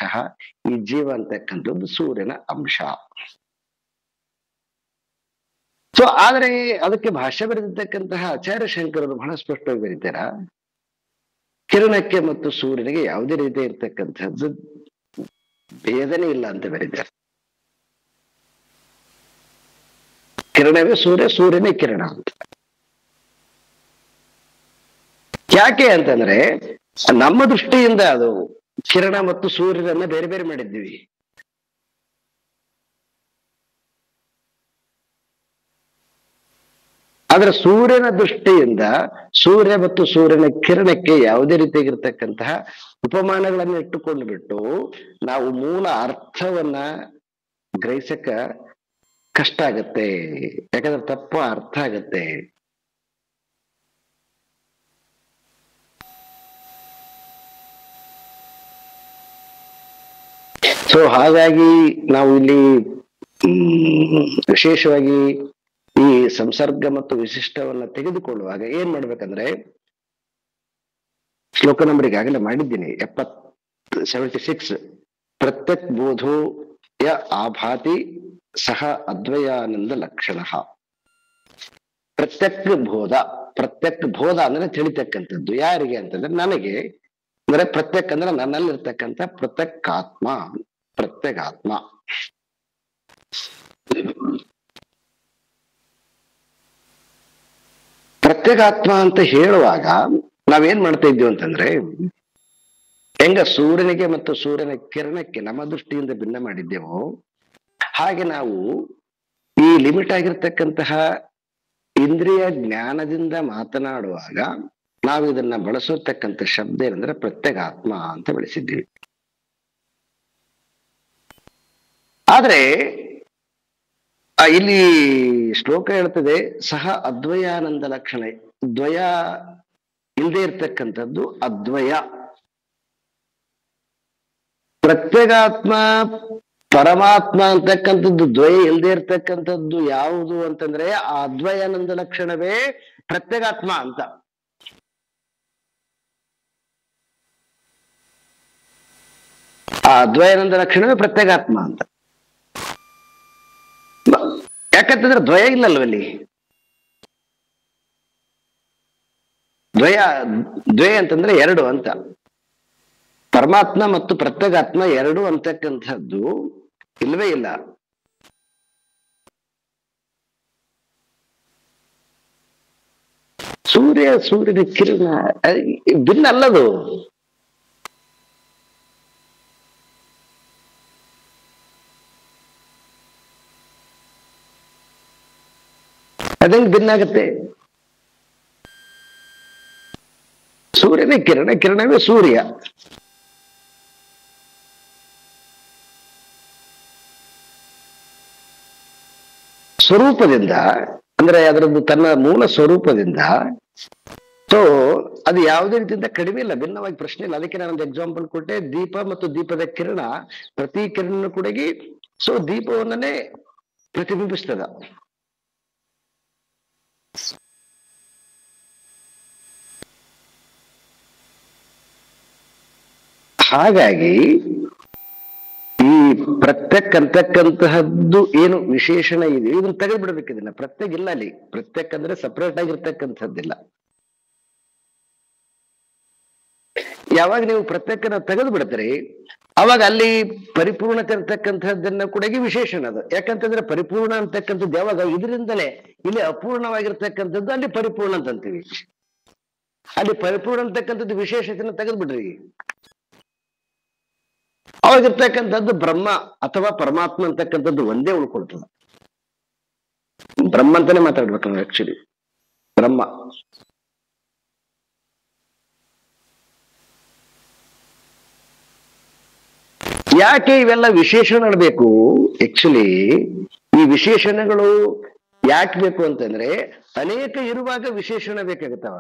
ಈ ಜೀವ ಅಂತಕ್ಕಂಥದ್ದು ಸೂರ್ಯನ ಅಂಶ. ಸೊ ಆದ್ರೆ ಅದಕ್ಕೆ ಭಾಷ್ಯ ಬರೆದಿರ್ತಕ್ಕಂತಹ ಆಚಾರ್ಯ ಶಂಕರರು ಬಹಳ ಸ್ಪಷ್ಟವಾಗಿ ಬರೀತಾರ, ಕಿರಣಕ್ಕೆ ಮತ್ತು ಸೂರ್ಯನಿಗೆ ಯಾವುದೇ ರೀತಿ ಇರ್ತಕ್ಕಂಥದ್ದು ಭೇದನೆ ಇಲ್ಲ ಅಂತ ಬರೀತಾರೆ. ಕಿರಣವೇ ಸೂರ್ಯ, ಸೂರ್ಯನೇ ಕಿರಣ ಅಂತ. ಯಾಕೆ ಅಂತಂದ್ರೆ ನಮ್ಮ ದೃಷ್ಟಿಯಿಂದ ಅದು ಕಿರಣ ಮತ್ತು ಸೂರ್ಯರನ್ನ ಬೇರೆ ಬೇರೆ ಮಾಡಿದ್ದೀವಿ. ಆದ್ರೆ ಸೂರ್ಯನ ದೃಷ್ಟಿಯಿಂದ ಸೂರ್ಯ ಮತ್ತು ಸೂರ್ಯನ ಕಿರಣಕ್ಕೆ ಯಾವುದೇ ರೀತಿಯಾಗಿರ್ತಕ್ಕಂತಹ ಉಪಮಾನಗಳನ್ನು ಇಟ್ಟುಕೊಂಡು ಬಿಟ್ಟು ನಾವು ಮೂಲ ಅರ್ಥವನ್ನ ಗ್ರಹಿಸಕ ಕಷ್ಟ ಆಗತ್ತೆ. ಯಾಕಂದ್ರೆ ತಪ್ಪ ಅರ್ಥ ಆಗತ್ತೆ. ಸೊ ಹಾಗಾಗಿ ನಾವು ಇಲ್ಲಿ ವಿಶೇಷವಾಗಿ ಈ ಸಂಸರ್ಗ ಮತ್ತು ವಿಶಿಷ್ಟವನ್ನ ತೆಗೆದುಕೊಳ್ಳುವಾಗ ಏನ್ ಮಾಡ್ಬೇಕಂದ್ರೆ, ಶ್ಲೋಕ ನಂಬರ್ ಈಗಾಗಲೇ ಮಾಡಿದ್ದೀನಿ 76, ಪ್ರತ್ಯಕ್ ಬೋಧೋ ಯ ಆಭಾತಿ ಸಹ ಅದ್ವಯಾನಂದ ಲಕ್ಷಣ. ಪ್ರತ್ಯಕ್ ಬೋಧ ಅಂದ್ರೆ ತಿಳಿತಕ್ಕಂಥದ್ದು. ಯಾರಿಗೆ ಅಂತಂದ್ರೆ ನನಗೆ, ಅಂದ್ರೆ ಪ್ರತ್ಯಕ್ ಅಂದ್ರೆ ನನ್ನಲ್ಲಿರ್ತಕ್ಕಂಥ ಪ್ರತ್ಯೇಕಾತ್ಮ. ಪ್ರತ್ಯೇಕಾತ್ಮ ಅಂತ ಹೇಳುವಾಗ ನಾವೇನ್ ಮಾಡ್ತಾ ಇದ್ದೀವಿ ಅಂತಂದ್ರೆ, ಹೆಂಗ ಸೂರ್ಯನಿಗೆ ಮತ್ತು ಸೂರ್ಯನ ಕಿರಣಕ್ಕೆ ನಮ್ಮ ದೃಷ್ಟಿಯಿಂದ ಭಿನ್ನ ಮಾಡಿದ್ದೇವೋ ಹಾಗೆ ನಾವು ಈ ಲಿಮಿಟ್ ಆಗಿರ್ತಕ್ಕಂತಹ ಇಂದ್ರಿಯ ಜ್ಞಾನದಿಂದ ಮಾತನಾಡುವಾಗ ನಾವು ಇದನ್ನ ಬಳಸತಕ್ಕಂಥ ಶಬ್ದ ಏನಂದ್ರೆ ಪ್ರತ್ಯೇಕಾತ್ಮ ಅಂತ ಬಳಸಿದ್ದೀವಿ. ಆದ್ರೆ ಇಲ್ಲಿ ಶ್ಲೋಕ ಹೇಳ್ತದೆ ಸಹ ಅದ್ವಯಾನಂದ ಲಕ್ಷಣ. ದ್ವಯ ಇಲ್ಲದೆ ಇರ್ತಕ್ಕಂಥದ್ದು ಅದ್ವಯ. ಪ್ರತ್ಯೇಕಾತ್ಮ ಪರಮಾತ್ಮ ಅಂತಕ್ಕಂಥದ್ದು ದ್ವಯ ಇಲ್ಲದೆ ಇರ್ತಕ್ಕಂಥದ್ದು ಯಾವುದು ಅಂತಂದ್ರೆ ಆ ಅದ್ವಯಾನಂದ ಲಕ್ಷಣವೇ ಪ್ರತ್ಯೇಕಾತ್ಮ ಅಂತ. ಆ ಅದ್ವಯಾನಂದ ಲಕ್ಷಣವೇ ಪ್ರತ್ಯೇಕಾತ್ಮ ಅಂತ. ಯಾಕಂತಂದ್ರೆ ದ್ವಯ ಇಲ್ಲಲ್ವಲ್ಲಿ. ದ್ವಯ ಅಂತಂದ್ರೆ ಎರಡು ಅಂತ. ಪರಮಾತ್ಮ ಮತ್ತು ಪ್ರತ್ಯೇಕಾತ್ಮ ಎರಡು ಅಂತಕ್ಕಂಥದ್ದು ಇಲ್ವೇ ಇಲ್ಲ. ಸೂರ್ಯನ ಕಿರಣ ಭಿನ್ನ ಅಲ್ಲದು. ಅದಂಗೆ ಭಿನ್ನ ಆಗತ್ತೆ. ಸೂರ್ಯನೇ ಕಿರಣವೇ ಸೂರ್ಯ. ಸ್ವರೂಪದಿಂದ ಅಂದ್ರೆ ಅದರದ್ದು ತನ್ನ ಮೂಲ ಸ್ವರೂಪದಿಂದ ಸೊ ಅದು ಯಾವುದೇ ರೀತಿಯಿಂದ ಕಡಿಮೆ ಇಲ್ಲ, ಭಿನ್ನವಾಗಿ ಪ್ರಶ್ನೆ ಇಲ್ಲ. ಅದಕ್ಕೆ ನಾನೊಂದು ಎಕ್ಸಾಂಪಲ್ ಕೊಟ್ಟೆ, ದೀಪ ಮತ್ತು ದೀಪದ ಕಿರಣ ಪ್ರತಿ ಕಿರಣ ಕೂಡಗಿ ಸೊ ದೀಪವನ್ನೇ ಪ್ರತಿಬಿಂಬಿಸ್ತದ. ಹಾಗಾಗಿ ಈ ಪ್ರತ್ಯಕ್ ಅಂತಕ್ಕಂತಹದ್ದು ಏನು ವಿಶೇಷಣ ಇದೆ ಇದನ್ನ ತೆಗೆದು ಬಿಡ್ಬೇಕು. ಇದನ್ನ ಪ್ರತ್ಯಕ್ ಇಲ್ಲ ಅಲ್ಲಿ. ಪ್ರತ್ಯಕ್ ಅಂದ್ರೆ ಸಪರೇಟ್ ಆಗಿರ್ತಕ್ಕಂಥದ್ದಿಲ್ಲ. ಯಾವಾಗ ನೀವು ಪ್ರತ್ಯೇಕನ ತೆಗೆದು ಬಿಡ್ತೀರಿ ಅವಾಗ ಅಲ್ಲಿ ಪರಿಪೂರ್ಣತೆ ಇರ್ತಕ್ಕಂಥದ್ದನ್ನ ಕೂಡ ವಿಶೇಷಣ ಅದು. ಯಾಕಂತಂದ್ರೆ ಪರಿಪೂರ್ಣ ಅಂತಕ್ಕಂಥದ್ದು ಯಾವಾಗ ಇದರಿಂದಲೇ, ಇಲ್ಲಿ ಅಪೂರ್ಣವಾಗಿರ್ತಕ್ಕಂಥದ್ದು ಅಲ್ಲಿ ಪರಿಪೂರ್ಣ ಅಂತಂತೀವಿ. ಅಲ್ಲಿ ಪರಿಪೂರ್ಣ ಅಂತಕ್ಕಂಥದ್ದು ವಿಶೇಷತೆನ ತೆಗೆದ್ಬಿಡ್ರಿ, ಅವಾಗಿರ್ತಕ್ಕಂಥದ್ದು ಬ್ರಹ್ಮ ಅಥವಾ ಪರಮಾತ್ಮ ಅಂತಕ್ಕಂಥದ್ದು ಒಂದೇ ಉಳ್ಕೊಳ್ತದೆ. ಬ್ರಹ್ಮ ಅಂತಾನೆ ಮಾತಾಡ್ಬೇಕು ನಾವು ಆಕ್ಚುಲಿ, ಬ್ರಹ್ಮ. ಯಾಕೆ ಇವೆಲ್ಲ ವಿಶೇಷಣ ಬೇಕು? ಆಕ್ಚುಲಿ ಈ ವಿಶೇಷಣಗಳು ಯಾಕೆ ಬೇಕು ಅಂತಂದ್ರೆ, ಅನೇಕ ಇರುವಾಗ ವಿಶೇಷಣ ಬೇಕಾಗತ್ತವ.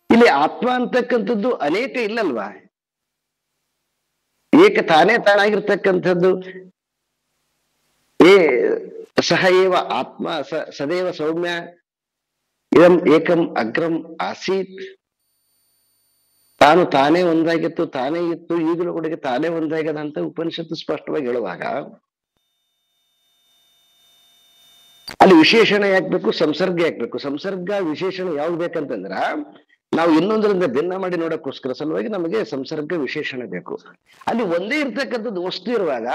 ಇಲ್ಲಿ ಆತ್ಮ ಅಂತಕ್ಕಂಥದ್ದು ಅನೇಕ ಇಲ್ಲಲ್ವಾ, ಏಕ ತಾನೇ ತಾನಾಗಿರ್ತಕ್ಕಂಥದ್ದು. ಸಹ ಏವ ಆತ್ಮ ಸದೇವ ಸೌಮ್ಯ ಇದಂ ಏಕಂ ಅಗ್ರಂ ಆಸೀತ್. ತಾನು ತಾನೇ ಒಂದಾಗಿತ್ತು, ತಾನೇ ಇತ್ತು, ಈಗಲೂ ಕೂಡ ತಾನೇ ಒಂದಾಗ್ಯದ ಅಂತ ಉಪನಿಷತ್ತು ಸ್ಪಷ್ಟವಾಗಿ ಹೇಳುವಾಗ ಅಲ್ಲಿ ವಿಶೇಷಣ ಯಾಕ್ಬೇಕು? ಸಂಸರ್ಗ ಯಾಕ್ಬೇಕು? ಸಂಸರ್ಗ ವಿಶೇಷಣ ಯಾವ್ದು ಬೇಕಂತಂದ್ರ ನಾವು ಇನ್ನೊಂದರಿಂದ ಭಿನ್ನ ಮಾಡಿ ನೋಡಕ್ಕೋಸ್ಕರ ಸಲುವಾಗಿ ನಮಗೆ ಸಂಸರ್ಗ ವಿಶೇಷಣ ಬೇಕು. ಅಲ್ಲಿ ಒಂದೇ ಇರ್ತಕ್ಕಂಥದ್ದು ವಸ್ತು ಇರುವಾಗ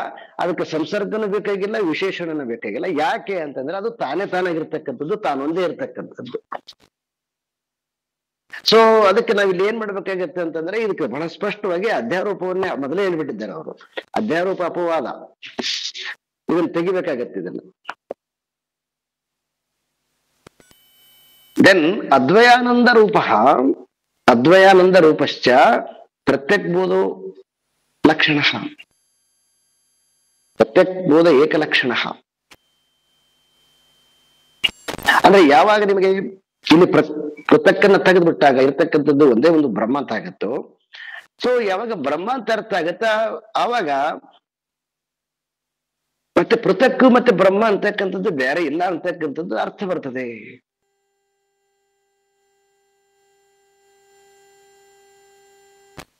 ಅದಕ್ಕೆ ಸಂಸರ್ಗನೂ ಬೇಕಾಗಿಲ್ಲ, ವಿಶೇಷಣನೂ ಬೇಕಾಗಿಲ್ಲ. ಯಾಕೆ ಅಂತಂದ್ರೆ ಅದು ತಾನೇ ತಾನಾಗಿರ್ತಕ್ಕಂಥದ್ದು, ತಾನೊಂದೇ ಇರ್ತಕ್ಕಂಥದ್ದು. ಸೊ ಅದಕ್ಕೆ ನಾವ್ ಇಲ್ಲಿ ಏನ್ ಮಾಡ್ಬೇಕಾಗತ್ತೆ ಅಂತಂದ್ರೆ, ಇದಕ್ಕೆ ಬಹಳ ಸ್ಪಷ್ಟವಾಗಿ ಅಧ್ಯಾರೋಪವನ್ನೇ ಮೊದಲೇ ಹೇಳ್ಬಿಟ್ಟಿದ್ದಾರೆ ಅವರು. ಅಧ್ಯಾರೋಪ ಅಪವಾದ ಇದನ್ನ ತೆಗಿಬೇಕಾಗತ್ತೆ. ಇದನ್ನ ದೆನ್ ಅದ್ವಯಾನಂದ ರೂಪ, ಅದ್ವಯಾನಂದ ರೂಪಶ್ಚ ಪ್ರತ್ಯಕ್ ಬೋಧೋ ಲಕ್ಷಣ, ಪ್ರತ್ಯಕ್ ಬೋಧ ಏಕಲಕ್ಷಣ. ಅಂದ್ರೆ ಯಾವಾಗ ನಿಮಗೆ ಇಲ್ಲಿ ಪೃಥಕ್ಕನ್ನ ತೆಗೆದ್ಬಿಟ್ಟಾಗ ಇರ್ತಕ್ಕಂಥದ್ದು ಒಂದೇ ಒಂದು ಬ್ರಹ್ಮ ಅಂತ ಆಗತ್ತೋ, ಸೊ ಯಾವಾಗ ಬ್ರಹ್ಮ ಅಂತ ಅರ್ಥ ಆಗತ್ತ ಆವಾಗ ಮತ್ತೆ ಪೃಥಕ್ಕು ಮತ್ತೆ ಬ್ರಹ್ಮ ಅಂತಕ್ಕಂಥದ್ದು ಬೇರೆ ಇಲ್ಲ ಅಂತಕ್ಕಂಥದ್ದು ಅರ್ಥ ಬರ್ತದೆ.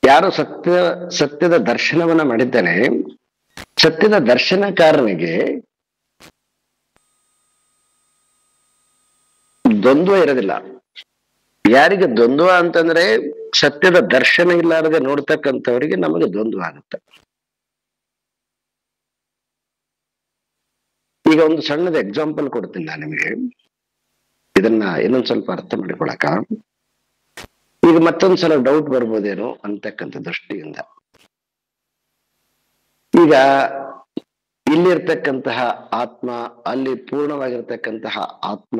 ಯಾರು ಸತ್ಯದ ದರ್ಶನವನ್ನ ಮಾಡಿದ್ದಾನೆ, ಸತ್ಯದ ದರ್ಶನಕಾರನಿಗೆ ದ್ವಂದ್ವ ಇರೋದಿಲ್ಲ. ಯಾರಿಗೆ ದ್ವಂದ್ವ ಅಂತಂದ್ರೆ ಸತ್ಯದ ದರ್ಶನ ಇಲ್ಲಾರದೆ ನೋಡ್ತಕ್ಕಂಥವ್ರಿಗೆ ನಮಗೆ ದ್ವಂದ್ವ ಆಗುತ್ತೆ. ಈಗ ಒಂದು ಸಣ್ಣದ ಎಕ್ಸಾಂಪಲ್ ಕೊಡ್ತೀನಿ ನಾನು ನಿಮಗೆ, ಇದನ್ನ ಇನ್ನೊಂದ್ ಸ್ವಲ್ಪ ಅರ್ಥ ಮಾಡಿಕೊಳಕ. ಈಗ ಮತ್ತೊಂದ್ಸಲ ಡೌಟ್ ಬರ್ಬೋದೇನೋ ಅಂತಕ್ಕಂಥ ದೃಷ್ಟಿಯಿಂದ, ಈಗ ಇಲ್ಲಿರ್ತಕ್ಕಂತಹ ಆತ್ಮ, ಅಲ್ಲಿ ಪೂರ್ಣವಾಗಿರ್ತಕ್ಕಂತಹ ಆತ್ಮ,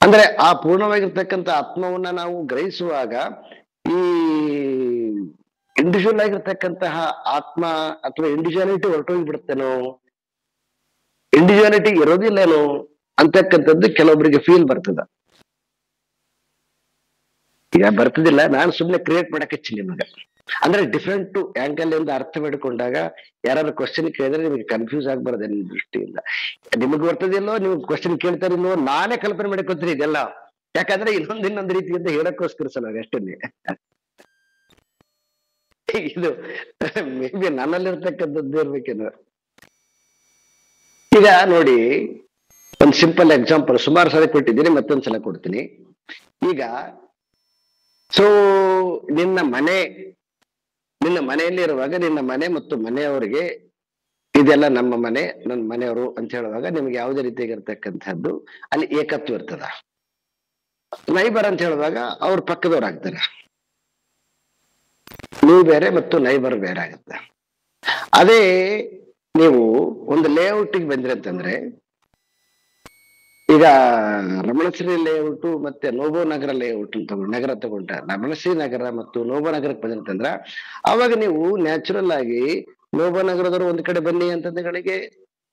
ಅಂದ್ರೆ ಆ ಪೂರ್ಣವಾಗಿರ್ತಕ್ಕಂಥ ಆತ್ಮವನ್ನ ನಾವು ಗ್ರಹಿಸುವಾಗ ಈ ಇಂಡಿವಿಜುವಲ್ ಆಗಿರ್ತಕ್ಕಂತಹ ಆತ್ಮ ಅಥವಾ ಇಂಡಿವಿಜುವಾಲಿಟಿ ಹೊರಟೋಗಿ ಬಿಡುತ್ತೇನೋ, ಇಂಡಿವಿಜುವಾಲಿಟಿ ಇರೋದಿಲ್ಲೇನೋ ಅಂತಕ್ಕಂಥದ್ದು ಕೆಲವೊಬ್ಬರಿಗೆ ಫೀಲ್ ಬರ್ತದ. ಈಗ ಬರ್ತದಿಲ್ಲ, ನಾನು ಸುಮ್ಮನೆ ಕ್ರಿಯೇಟ್ ಮಾಡಕ್ ಹಚ್ಚಿ ನಿಮಗೆ. ಅಂದ್ರೆ ಡಿಫ್ರೆಂಟ್ ಆಂಗಲ್ ಇಂದ ಅರ್ಥ ಮಾಡಿಕೊಂಡಾಗ ಯಾರು ಕ್ವಶನ್ ಕೇಳಿದ್ರೆ ನಿಮಗೆ ಕನ್ಫ್ಯೂಸ್ ಆಗ್ಬಾರ್ದು ನಿಮ್ ದೃಷ್ಟಿಯಿಂದ. ನಿಮಗ್ ಬರ್ತದಿಲ್ಲೋ, ನಿಮ್ಗೆ ಕ್ವಶನ್ ಕೇಳ್ತಾರಿಲ್ಲೋ, ನಾನೇ ಕಲ್ಪನೆ ಮಾಡಿಕೊತೀನಿ ಇದೆಲ್ಲ. ಯಾಕಂದ್ರೆ ಇನ್ನೊಂದ್ ರೀತಿಯಿಂದ ಹೇಳಕ್ಕೋಸ್ಕರ ಸಲ ಅಷ್ಟೇ. ಇದು ಮೇ ಬಿ ನನ್ನಲ್ಲಿರ್ತಕ್ಕಂಥದ್ದು ಇರ್ಬೇಕೇನು. ಈಗ ನೋಡಿ, ಒಂದ್ ಸಿಂಪಲ್ ಎಕ್ಸಾಂಪಲ್ ಸುಮಾರು ಸಲ ಕೊಟ್ಟಿದ್ದೀನಿ, ಮತ್ತೊಂದ್ಸಲ ಕೊಡ್ತೀನಿ. ಈಗ ಸೊ ನಿನ್ನ ಮನೆಯಲ್ಲಿ ಇರುವಾಗ ನಿನ್ನ ಮನೆ ಮತ್ತು ಮನೆಯವರಿಗೆ ಇದೆಲ್ಲ ನಮ್ಮ ಮನೆ, ನನ್ನ ಮನೆಯವರು ಅಂತ ಹೇಳುವಾಗ ನಿಮ್ಗೆ ಯಾವುದೇ ರೀತಿಯಾಗಿರ್ತಕ್ಕಂಥದ್ದು ಅಲ್ಲಿ ಏಕತ್ವ ಇರ್ತದ. ನೈಬರ್ ಅಂತ ಹೇಳುವಾಗ ಅವ್ರ ಪಕ್ಕದವ್ರು ಆಗ್ತಾರೆ, ನೀವು ಬೇರೆ ಮತ್ತು ನೈಬರ್ ಬೇರೆ ಆಗುತ್ತೆ. ಅದೇ ನೀವು ಒಂದು ಲೇಔಟಿಗೆ ಬಂದ್ರಿ ಅಂತಂದ್ರೆ, ಈಗ ರಮಣಶ್ರೀ ಲೇಔಟ್ ಮತ್ತೆ ನೋಬೋ ನಗರ ಲೇಔಟ್ ಅಂತ ನಗರ ತಗೊಂಡ ರಮಣಶ್ರೀ ನಗರ ಮತ್ತು ನೋಬೋ ನಗರಕ್ಕೆ ಬಂದಿರ್ತಂದ್ರ ಅವಾಗ ನೀವು ನ್ಯಾಚುರಲ್ ಆಗಿ ನೋಬೋ ನಗರದವರು ಒಂದ್ ಕಡೆ ಬನ್ನಿ ಅಂತಂದಗಳಿಗೆ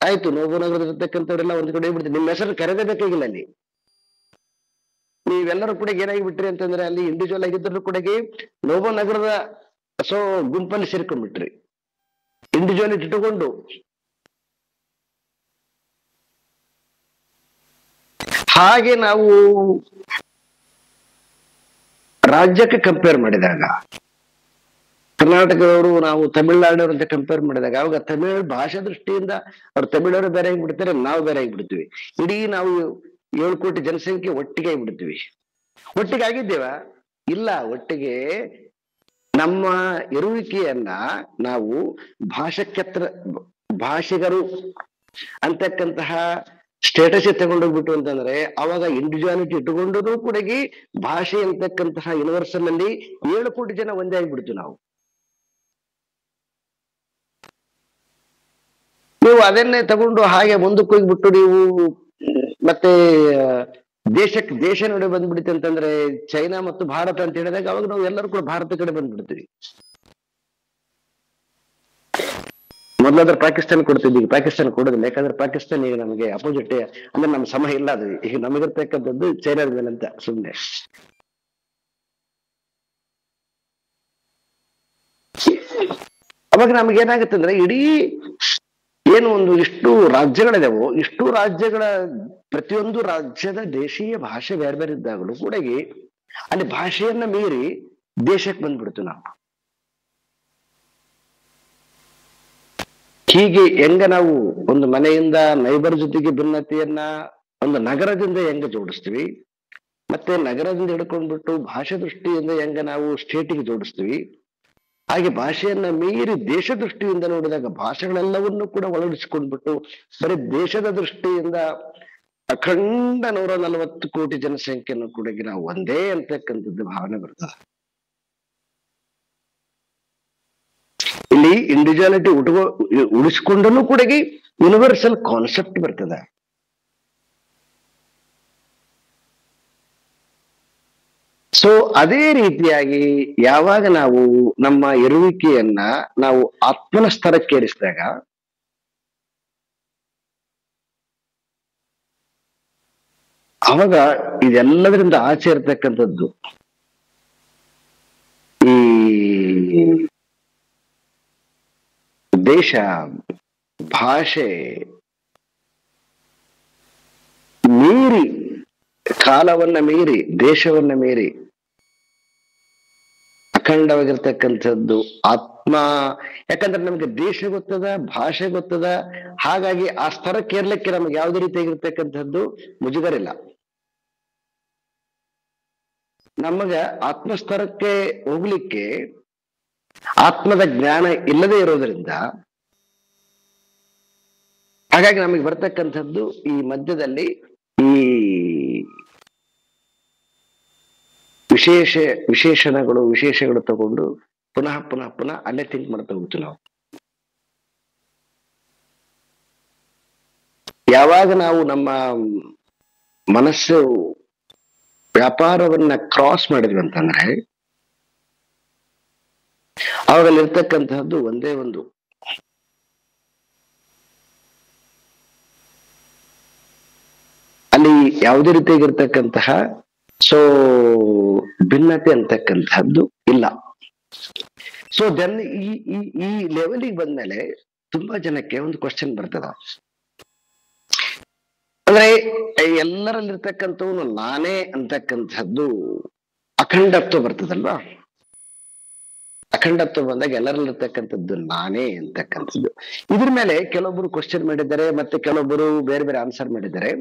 ಆಯ್ತು, ನೋಬೋ ನಗರದ ಇರ್ತಕ್ಕಂಥವ್ರೆಲ್ಲ ಒಂದ್ ಕಡೆ ಬಿಡ್ತೀವಿ. ನಿಮ್ಮ ಹೆಸರು ಕರೆದೇ ಬೇಕಾಗಿಲ್ಲ. ಅಲ್ಲಿ ನೀವೆಲ್ಲರೂ ಕೂಡ ಏನಾಗಿಬಿಟ್ರಿ ಅಂತಂದ್ರೆ, ಅಲ್ಲಿ ಇಂಡಿವಿಜುವಲ್ ಆಗಿದ್ರು ಕೂಡ ನೋಬೋ ನಗರದ ಸೊ ಗುಂಪಲ್ಲಿ ಸೇರ್ಕೊಂಡ್ಬಿಟ್ರಿ, ಇಂಡಿವಿಜುವಾಲಿಟಿ ಇಟ್ಟುಕೊಂಡು. ಹಾಗೆ ನಾವು ರಾಜ್ಯಕ್ಕೆ ಕಂಪೇರ್ ಮಾಡಿದಾಗ, ಕರ್ನಾಟಕದವರು ನಾವು ತಮಿಳ್ನಾಡವ್ರ ಅಂತ ಕಂಪೇರ್ ಮಾಡಿದಾಗ, ಅವಾಗ ತಮಿಳ್ ಭಾಷಾ ದೃಷ್ಟಿಯಿಂದ ಅವ್ರು ತಮಿಳವರು ಬೇರೆ ಆಗಿಬಿಡ್ತಾರೆ, ನಾವು ಬೇರೆ ಆಗಿಬಿಡ್ತೀವಿ. ಇಡೀ ನಾವು 7 ಕೋಟಿ ಜನಸಂಖ್ಯೆ ಒಟ್ಟಿಗೆ ಆಗಿಬಿಡ್ತೀವಿ. ಒಟ್ಟಿಗೆ ಆಗಿದ್ದೇವ? ಇಲ್ಲ, ಒಟ್ಟಿಗೆ ನಮ್ಮ ಇರುವಿಕೆಯನ್ನ ನಾವು ಭಾಷಾಕ್ಷೇತ್ರ ಭಾಷಿಗರು ಅಂತಕ್ಕಂತಹ ಸ್ಟೇಟಸ್ ತಗೊಂಡೋಗ್ಬಿಟ್ಟು ಅಂತಂದ್ರೆ ಅವಾಗ ಇಂಡಿವಿಜುವಾಲಿಟಿ ಇಟ್ಟುಕೊಂಡು ಕೂಡ ಭಾಷೆ ಅಂತಕ್ಕಂತಹ ಯೂನಿವರ್ಸಲ್ ಅಲ್ಲಿ 7 ಕೋಟಿ ಜನ ಒಂದೇ ಆಗ್ಬಿಡ್ತು ನಾವು. ನೀವು ಅದನ್ನೇ ತಗೊಂಡು ಹಾಗೆ ಮುಂದಕ್ಕೆ ಹೋಗ್ಬಿಟ್ಟು ನೀವು ಮತ್ತೆ ದೇಶ ನಡೆ ಬಂದ್ಬಿಡುತ್ತೆ ಅಂತಂದ್ರೆ ಚೈನಾ ಮತ್ತು ಭಾರತ ಅಂತ ಹೇಳಿದಾಗ ಅವಾಗ ನಾವು ಎಲ್ಲರೂ ಕೂಡ ಭಾರತ ಕಡೆ ಬಂದ್ಬಿಡ್ತೀವಿ. ಮೊದಲಾದ್ರೆ ಪಾಕಿಸ್ತಾನ ಕೊಡ್ತಿದ್ದೀವಿ, ಪಾಕಿಸ್ತಾನ ಕೊಡೋದಿಲ್ಲ. ಯಾಕಂದ್ರೆ ಪಾಕಿಸ್ತಾನ ಈಗ ನಮಗೆ ಅಪೋಸಿಟ್, ಅಂದ್ರೆ ನಮ್ಮ ಸಮಯ ಇಲ್ಲ. ಅದು ಈಗ ನಮಗಿರ್ತಕ್ಕಂಥದ್ದು ಚೈನಾದ ಮೇಲೆ ಅಂತ ಸುಮ್ಮನೆ. ಅವಾಗ ನಮ್ಗೆ ಏನಾಗುತ್ತೆ ಅಂದ್ರೆ ಇಡೀ ಏನು ಒಂದು ಇಷ್ಟು ರಾಜ್ಯಗಳಿದಾವೋ, ಇಷ್ಟು ರಾಜ್ಯಗಳ ಪ್ರತಿಯೊಂದು ರಾಜ್ಯದ ದೇಶೀಯ ಭಾಷೆ ಬೇರೆ ಬೇರೆ ಇದ್ದಾಗಲೂ ಕೂಡ ಅಲ್ಲಿ ಭಾಷೆಯನ್ನ ಮೀರಿ ದೇಶಕ್ಕೆ ಬಂದ್ಬಿಡ್ತು ನಾವು. ಹೀಗೆ ಹೆಂಗ ನಾವು ಒಂದು ಮನೆಯಿಂದ ನೈಬರ್ ಜೊತೆಗೆ ಭಿನ್ನತೆಯನ್ನ ಒಂದು ನಗರದಿಂದ ಹೆಂಗ ಜೋಡಿಸ್ತೀವಿ, ಮತ್ತೆ ನಗರದಿಂದ ಹಿಡ್ಕೊಂಡ್ಬಿಟ್ಟು ಭಾಷೆ ದೃಷ್ಟಿಯಿಂದ ಹೆಂಗ ನಾವು ಸ್ಟೇಟಿಗೆ ಜೋಡಿಸ್ತೀವಿ, ಹಾಗೆ ಭಾಷೆಯನ್ನ ಮೀರಿ ದೇಶ ದೃಷ್ಟಿಯಿಂದ ನೋಡಿದಾಗ ಭಾಷೆಗಳೆಲ್ಲವನ್ನೂ ಕೂಡ ಒಳಗಿಸಿಕೊಂಡ್ಬಿಟ್ಟು ಬರೀ ದೇಶದ ದೃಷ್ಟಿಯಿಂದ ಅಖಂಡ 140 ಕೋಟಿ ಜನಸಂಖ್ಯೆಯನ್ನು ಕೂಡ ನಾವು ಒಂದೇ ಅಂತಕ್ಕಂಥದ್ದು ಭಾವನೆ ಬರ್ತದೆ. ಇಲ್ಲಿ ಇಂಡಿವಿಜುವಾಲಿಟಿ ಉಳಿಸ್ಕೊಂಡೂ ಕೂಡ ಯೂನಿವರ್ಸಲ್ ಕಾನ್ಸೆಪ್ಟ್ ಬರ್ತದೆ. ಸೊ ಅದೇ ರೀತಿಯಾಗಿ ಯಾವಾಗ ನಾವು ನಮ್ಮ ಇರುವಿಕೆಯನ್ನ ನಾವು ಆತ್ಮನ ಸ್ತರಕ್ಕೇರಿಸಿದಾಗ ಅವಾಗ ಇದೆಲ್ಲದರಿಂದ ಆಚೆ ಇರ್ತಕ್ಕಂಥದ್ದು ಈ ದೇಶ, ಭಾಷೆ ಮೀರಿ, ಕಾಲವನ್ನ ಮೀರಿ, ದೇಶವನ್ನ ಮೀರಿ ಅಖಂಡವಾಗಿರ್ತಕ್ಕಂಥದ್ದು ಆತ್ಮ. ಯಾಕಂದ್ರೆ ನಮ್ಗೆ ದೇಶ ಗೊತ್ತದ, ಭಾಷೆ ಗೊತ್ತದ, ಹಾಗಾಗಿ ಆ ಸ್ತರಕ್ಕೇರ್ಲಿಕ್ಕೆ ನಮ್ಗೆ ಯಾವುದೇ ರೀತಿಯಾಗಿರ್ತಕ್ಕಂಥದ್ದು ಮುಜುಗರಿಲ್ಲ. ನಮಗ ಆತ್ಮಸ್ತರಕ್ಕೆ ಹೋಗ್ಲಿಕ್ಕೆ ಆತ್ಮದ ಜ್ಞಾನ ಇಲ್ಲದೆ ಇರೋದ್ರಿಂದ ಹಾಗಾಗಿ ನಮಗೆ ಬರ್ತಕ್ಕಂಥದ್ದು ಈ ಮಧ್ಯದಲ್ಲಿ ಈ ವಿಶೇಷಗಳು ತಗೊಂಡು ಪುನಃ ಅಲ್ಲೇ ಥಿಂಕ್ ಮಾಡ್ತಾ ಹೋಗ್ತೀವಿ ನಾವು. ಯಾವಾಗ ನಾವು ನಮ್ಮ ಮನಸ್ಸು ವ್ಯಾಪಾರವನ್ನ ಕ್ರಾಸ್ ಮಾಡಿದ್ವಿ ಅಂತಂದ್ರೆ ಅವಾಗಲ್ಲಿರ್ತಕ್ಕಂತಹದ್ದು ಒಂದೇ ಒಂದು ಅಲ್ಲಿ ಯಾವುದೇ ರೀತಿಯಾಗಿರ್ತಕ್ಕಂತಹ ಭಿನ್ನತೆ ಅಂತಕ್ಕಂಥದ್ದು ಇಲ್ಲ. ಸೊ ದೆನ್ ಈ ಲೆವೆಲಿಗೆ ಬಂದ್ಮೇಲೆ ತುಂಬಾ ಜನಕ್ಕೆ ಒಂದು ಕ್ವಶನ್ ಬರ್ತದ, ಅಂದ್ರೆ ಎಲ್ಲರಲ್ಲಿರ್ತಕ್ಕಂಥವನು ನಾನೇ ಅಂತಕ್ಕಂಥದ್ದು ಅಖಂಡತ್ವ ಬರ್ತದಲ್ವಾ. ಅಖಂಡತ್ವ ಬಂದಾಗ ಎಲ್ಲರಲ್ಲಿರ್ತಕ್ಕಂಥದ್ದು ನಾನೇ ಅಂತಕ್ಕಂಥದ್ದು. ಇದ್ರ ಮೇಲೆ ಕೆಲವೊಬ್ರು ಕ್ವಶನ್ ಮಾಡಿದ್ದಾರೆ, ಮತ್ತೆ ಕೆಲವೊಬ್ಬರು ಬೇರೆ ಬೇರೆ ಆನ್ಸರ್ ಮಾಡಿದ್ದಾರೆ.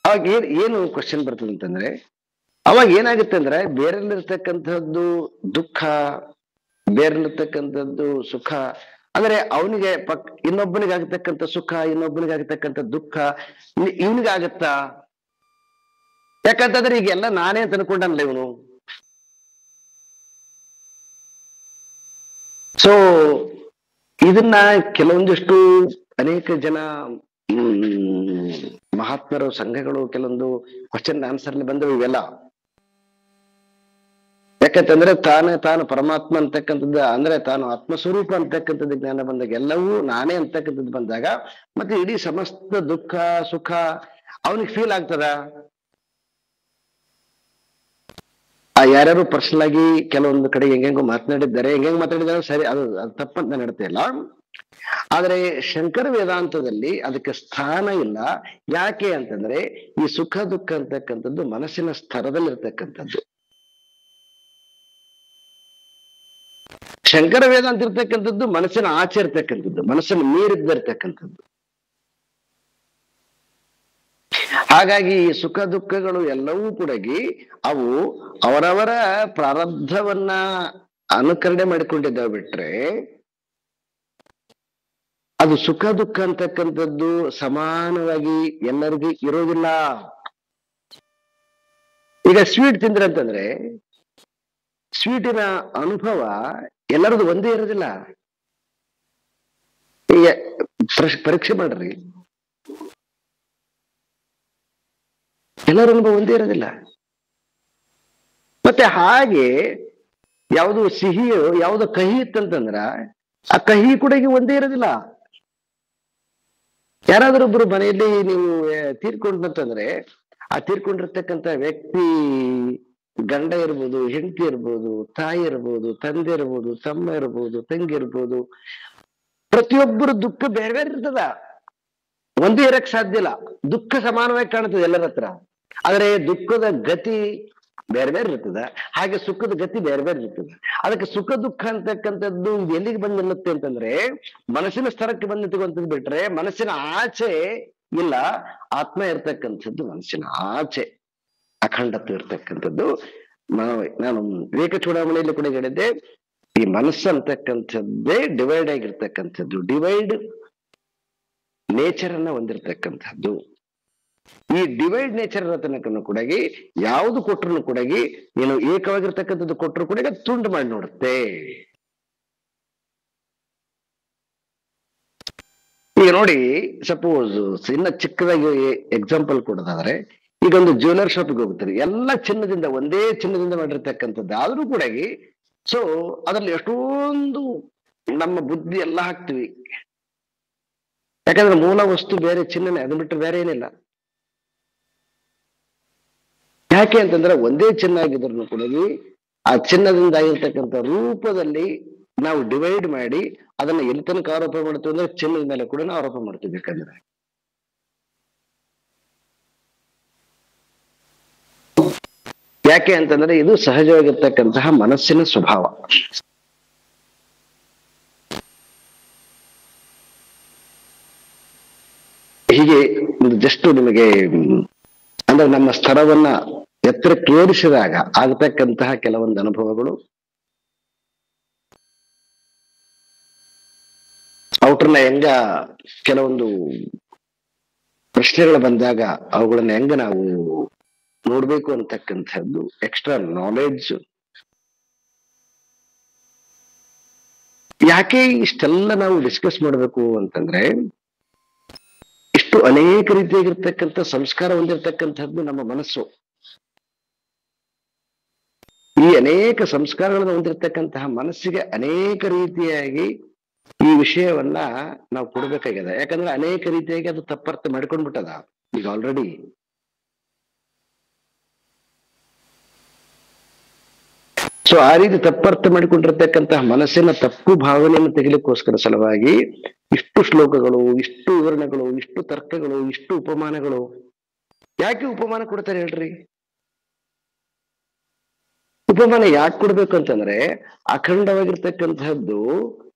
ಅವಾಗ ಏನು ಕ್ವಶನ್ ಬರ್ತದೆ ಅಂತಂದ್ರೆ, ಅವಾಗ ಏನಾಗುತ್ತೆ ಅಂದ್ರೆ ಬೇರೆಯಲ್ಲಿರ್ತಕ್ಕಂಥದ್ದು ದುಃಖ, ಬೇರೆಯಲ್ಲಿರ್ತಕ್ಕಂಥದ್ದು ಸುಖ, ಅಂದ್ರೆ ಅವನಿಗೆ ಇನ್ನೊಬ್ಬನಿಗೆ ಆಗತಕ್ಕಂಥ ಸುಖ, ಇನ್ನೊಬ್ಬನಿಗೆ ಆಗತಕ್ಕಂಥ ದುಃಖ ಇವನಿಗಾಗತ್ತಾ? ಯಾಕಂತಂದ್ರೆ ಈಗೆಲ್ಲ ನಾನೇ ಅಂತ ಅನ್ಕೊಂಡಲ್ಲ ಇವನು. ಸೊ ಇದನ್ನ ಕೆಲವೊಂದಿಷ್ಟು ಅನೇಕ ಜನ ಮಹಾತ್ಮರು, ಸಂಘಗಳು ಕೆಲವೊಂದು ಕ್ವಶನ್ ಆನ್ಸರ್ ಬಂದವು ಇವೆಲ್ಲ. ಯಾಕಂತಂದ್ರೆ ತಾನು ಪರಮಾತ್ಮ ಅಂತಕ್ಕಂಥದ್ದು, ಅಂದ್ರೆ ತಾನು ಆತ್ಮಸ್ವರೂಪ ಅಂತಕ್ಕಂಥದ್ದು ಜ್ಞಾನ ಬಂದಾಗ, ಎಲ್ಲವೂ ನಾನೇ ಅಂತಕ್ಕಂಥದ್ದು ಬಂದಾಗ ಮತ್ತೆ ಇಡೀ ಸಮಸ್ತ ದುಃಖ ಸುಖ ಅವನಿಗೆ ಫೀಲ್ ಆಗ್ತದ? ಯಾರ್ಯಾರು ಪರ್ಸನಲ್ ಆಗಿ ಕೆಲವೊಂದು ಕಡೆ ಹೆಂಗೆಂಗೋ ಮಾತನಾಡಿದ್ದಾರೆ, ಸರಿ, ಅದು ತಪ್ಪಂತ ನಡೀತಾ ಇಲ್ಲ. ಆದ್ರೆ ಶಂಕರ ವೇದಾಂತದಲ್ಲಿ ಅದಕ್ಕೆ ಸ್ಥಾನ ಇಲ್ಲ. ಯಾಕೆ ಅಂತಂದ್ರೆ ಈ ಸುಖ ದುಃಖ ಅಂತಕ್ಕಂಥದ್ದು ಮನಸ್ಸಿನ ಸ್ತರದಲ್ಲಿ ಇರ್ತಕ್ಕಂಥದ್ದು. ಶಂಕರ ವೇದಾಂತ ಇರ್ತಕ್ಕಂಥದ್ದು ಮನಸ್ಸಿನ ಆಚೆ ಇರ್ತಕ್ಕಂಥದ್ದು, ಮನಸ್ಸನ್ನು ಮೀರಿದ್ದಿರ್ತಕ್ಕಂಥದ್ದು. ಹಾಗಾಗಿ ಈ ಸುಖ ದುಃಖಗಳು ಎಲ್ಲವೂ ಕೂಡ ಅವು ಅವರವರ ಪ್ರಾರಬ್ಧವನ್ನ ಅನುಕರಣೆ ಮಾಡಿಕೊಂಡಿದ್ದಾವೆ ಬಿಟ್ರೆ ಅದು ಸುಖ ದುಃಖ ಅಂತಕ್ಕಂಥದ್ದು ಸಮಾನವಾಗಿ ಎಲ್ಲರಿಗೂ ಇರೋದಿಲ್ಲ. ಈಗ ಸ್ವೀಟ್ ತಿಂದ್ರೆ ಅಂತಂದ್ರೆ ಸ್ವೀಟಿನ ಅನುಭವ ಎಲ್ಲರದು ಒಂದೇ ಇರೋದಿಲ್ಲ. ಈಗ ಪರೀಕ್ಷೆ ಮಾಡ್ರಿ, ಎಲ್ಲರ ಅನುಭವ ಒಂದೇ ಇರೋದಿಲ್ಲ. ಮತ್ತೆ ಹಾಗೆ ಯಾವುದು ಸಿಹಿಯೋ ಯಾವುದು ಕಹಿ ಇತ್ತಂತಂದ್ರ ಆ ಕಹಿ ಕೂಡ ಒಂದೇ ಇರೋದಿಲ್ಲ. ಯಾರಾದ್ರೊಬ್ರು ಮನೆಯಲ್ಲಿ ನೀವು ತೀರ್ಕೊಂಡ್ಬಂತಂದ್ರೆ ಆ ತೀರ್ಕೊಂಡಿರ್ತಕ್ಕಂಥ ವ್ಯಕ್ತಿ ಗಂಡ ಇರ್ಬೋದು, ಹೆಂಡತಿ ಇರ್ಬೋದು, ತಾಯಿ ಇರ್ಬೋದು, ತಂದೆ ಇರ್ಬೋದು, ತಮ್ಮ ಇರ್ಬೋದು, ತಂಗಿ ಇರ್ಬೋದು, ಪ್ರತಿಯೊಬ್ಬರು ದುಃಖ ಬೇರೆ ಬೇರೆ ಇರ್ತದ. ಒಂದೇ ಇರಕ್ ಸಾಧ್ಯ ಇಲ್ಲ. ದುಃಖ ಸಮಾನವಾಗಿ ಕಾಣ್ತದೆ ಎಲ್ಲರ ಹತ್ರ, ಆದ್ರೆ ದುಃಖದ ಗತಿ ಬೇರೆ ಬೇರೆ ಇರ್ತದ, ಹಾಗೆ ಸುಖದ ಗತಿ ಬೇರೆ ಬೇರೆ ಇರ್ತದೆ. ಅದಕ್ಕೆ ಸುಖ ದುಃಖ ಅಂತಕ್ಕಂಥದ್ದು ಎಲ್ಲಿಗೆ ಬಂದು ನಿಲ್ಲುತ್ತೆ ಅಂತಂದ್ರೆ ಮನಸ್ಸಿನ ಸ್ತರಕ್ಕೆ ಬಂದು ನಿಂತುಕೊಂತದ್ ಬಿಟ್ರೆ ಮನಸ್ಸಿನ ಆಚೆ ಇಲ್ಲ. ಆತ್ಮ ಇರ್ತಕ್ಕಂಥದ್ದು ಮನಸ್ಸಿನ ಆಚೆ ಅಖಂಡತ್ವ ಇರ್ತಕ್ಕಂಥದ್ದು. ನಾನು ವಿವೇಕ ಚೂಡಾಮಣಿಯಲ್ಲಿ ಕೂಡ ಹೇಳಿದ್ದೆ, ಈ ಮನಸ್ಸು ಅಂತಕ್ಕಂಥದ್ದೇ ಡಿವೈಡ್ ಆಗಿರ್ತಕ್ಕಂಥದ್ದು, ಡಿವೈಡ್ ನೇಚರ್ ಅನ್ನ ಹೊಂದಿರತಕ್ಕಂಥದ್ದು. ಈ ಡಿವೈಡ್ ನೇಚರ್ ತನಕನು ಕೂಡ ಯಾವುದು ಕೊಟ್ಟರು ಕೂಡ ಏನು ಏಕವಾಗಿರ್ತಕ್ಕಂಥದ್ದು ಕೊಟ್ಟರು ಕೂಡ ತುಂಡು ಮಾಡಿ ನೋಡುತ್ತೆ. ಈಗ ನೋಡಿ, ಸಪೋಸ್ ಇನ್ನ ಚಿಕ್ಕದಾಗಿ ಎಕ್ಸಾಂಪಲ್ ಕೊಡೋದಾದ್ರೆ, ಈಗ ಒಂದು ಜ್ಯುವೆಲರ್ ಶಾಪಿಗೆ ಹೋಗ್ತಾರೆ, ಎಲ್ಲ ಚಿನ್ನದಿಂದ ಒಂದೇ ಚಿನ್ನದಿಂದ ಮಾಡಿರ್ತಕ್ಕಂಥದ್ದು ಆದ್ರೂ ಕೂಡ ಸೊ ಅದ್ರಲ್ಲಿ ಎಷ್ಟೊಂದು ನಮ್ಮ ಬುದ್ಧಿ ಎಲ್ಲ ಹಾಕ್ತಿವಿ. ಯಾಕಂದ್ರೆ ಮೂಲ ವಸ್ತು ಬೇರೆ, ಚಿನ್ನನೇ, ಅದನ್ನ ಬಿಟ್ಟು ಬೇರೆ ಏನಿಲ್ಲ. ಯಾಕೆ ಅಂತಂದ್ರೆ ಒಂದೇ ಚಿನ್ನ ಆಗಿದ್ರು ಕೂಡ ಆ ಚಿನ್ನದಿಂದ ಆಗಿರ್ತಕ್ಕಂಥ ರೂಪದಲ್ಲಿ ನಾವು ಡಿವೈಡ್ ಮಾಡಿ ಅದನ್ನ ಎಲ್ಲಿ ತನಕ ಆರೋಪ ಮಾಡ್ತೀವಿ ಅಂದ್ರೆ ಚಿನ್ನದ ಮೇಲೆ ಕೂಡ ನಾವು ಆರೋಪ ಮಾಡ್ತೀವಿ. ಬೇಕಂದ್ರೆ ಯಾಕೆ ಅಂತಂದ್ರೆ ಇದು ಸಹಜವಾಗಿರ್ತಕ್ಕಂತಹ ಮನಸ್ಸಿನ ಸ್ವಭಾವ. ಹೀಗೆ ಜಸ್ಟ್ ನಿಮಗೆ ಅಂದ್ರೆ ನಮ್ಮ ಸ್ತರವನ್ನ ಎತ್ತರಕ್ಕೇರಿಸಿದಾಗ ಆಗತಕ್ಕಂತಹ ಕೆಲವೊಂದು ಅನುಭವಗಳು, ಔಟ್ರನ್ನ ಹೆಂಗ ಕೆಲವೊಂದು ಪ್ರಶ್ನೆಗಳು ಬಂದಾಗ ಅವುಗಳನ್ನ ಹೆಂಗ ನಾವು ನೋಡ್ಬೇಕು ಅಂತಕ್ಕಂಥದ್ದು, ಎಕ್ಸ್ಟ್ರಾ ನಾಲೆಡ್ಜ್. ಯಾಕೆ ಇಷ್ಟೆಲ್ಲ ನಾವು ಡಿಸ್ಕಸ್ ಮಾಡ್ಬೇಕು ಅಂತಂದ್ರೆ ಇಷ್ಟು ಅನೇಕ ರೀತಿಯಾಗಿರ್ತಕ್ಕಂಥ ಸಂಸ್ಕಾರ ಹೊಂದಿರತಕ್ಕಂಥದ್ದು ನಮ್ಮ ಮನಸ್ಸು. ಈ ಅನೇಕ ಸಂಸ್ಕಾರಗಳನ್ನು ಹೊಂದಿರತಕ್ಕಂತಹ ಮನಸ್ಸಿಗೆ ಅನೇಕ ರೀತಿಯಾಗಿ ಈ ವಿಷಯವನ್ನ ನಾವು ಕೊಡ್ಬೇಕಾಗಿದೆ. ಯಾಕಂದ್ರೆ ಅನೇಕ ರೀತಿಯಾಗಿ ಅದು ತಪ್ಪರ್ಥ ಮಾಡ್ಕೊಂಡ್ಬಿಟ್ಟದ ಈಗ ಆಲ್ರೆಡಿ. ಸೊ ಆ ರೀತಿ ತಪ್ಪರ್ಥ ಮಾಡಿಕೊಂಡಿರ್ತಕ್ಕಂತಹ ಮನಸ್ಸಿನ ತಪ್ಪು ಭಾವನೆಯನ್ನು ತೆಗಿಲಿಕ್ಕೋಸ್ಕರ ಸಲುವಾಗಿ ಇಷ್ಟು ಶ್ಲೋಕಗಳು, ಇಷ್ಟು ವಿವರಣೆಗಳು, ಇಷ್ಟು ತರ್ಕಗಳು, ಇಷ್ಟು ಉಪಮಾನಗಳು. ಯಾಕೆ ಉಪಮಾನ ಕೊಡ್ತಾರೆ ಹೇಳ್ರಿ? ಉಪಮಾನ ಯಾಕೆ ಕೊಡ್ಬೇಕು ಅಂತಂದ್ರೆ ಅಖಂಡವಾಗಿರ್ತಕ್ಕಂಥದ್ದು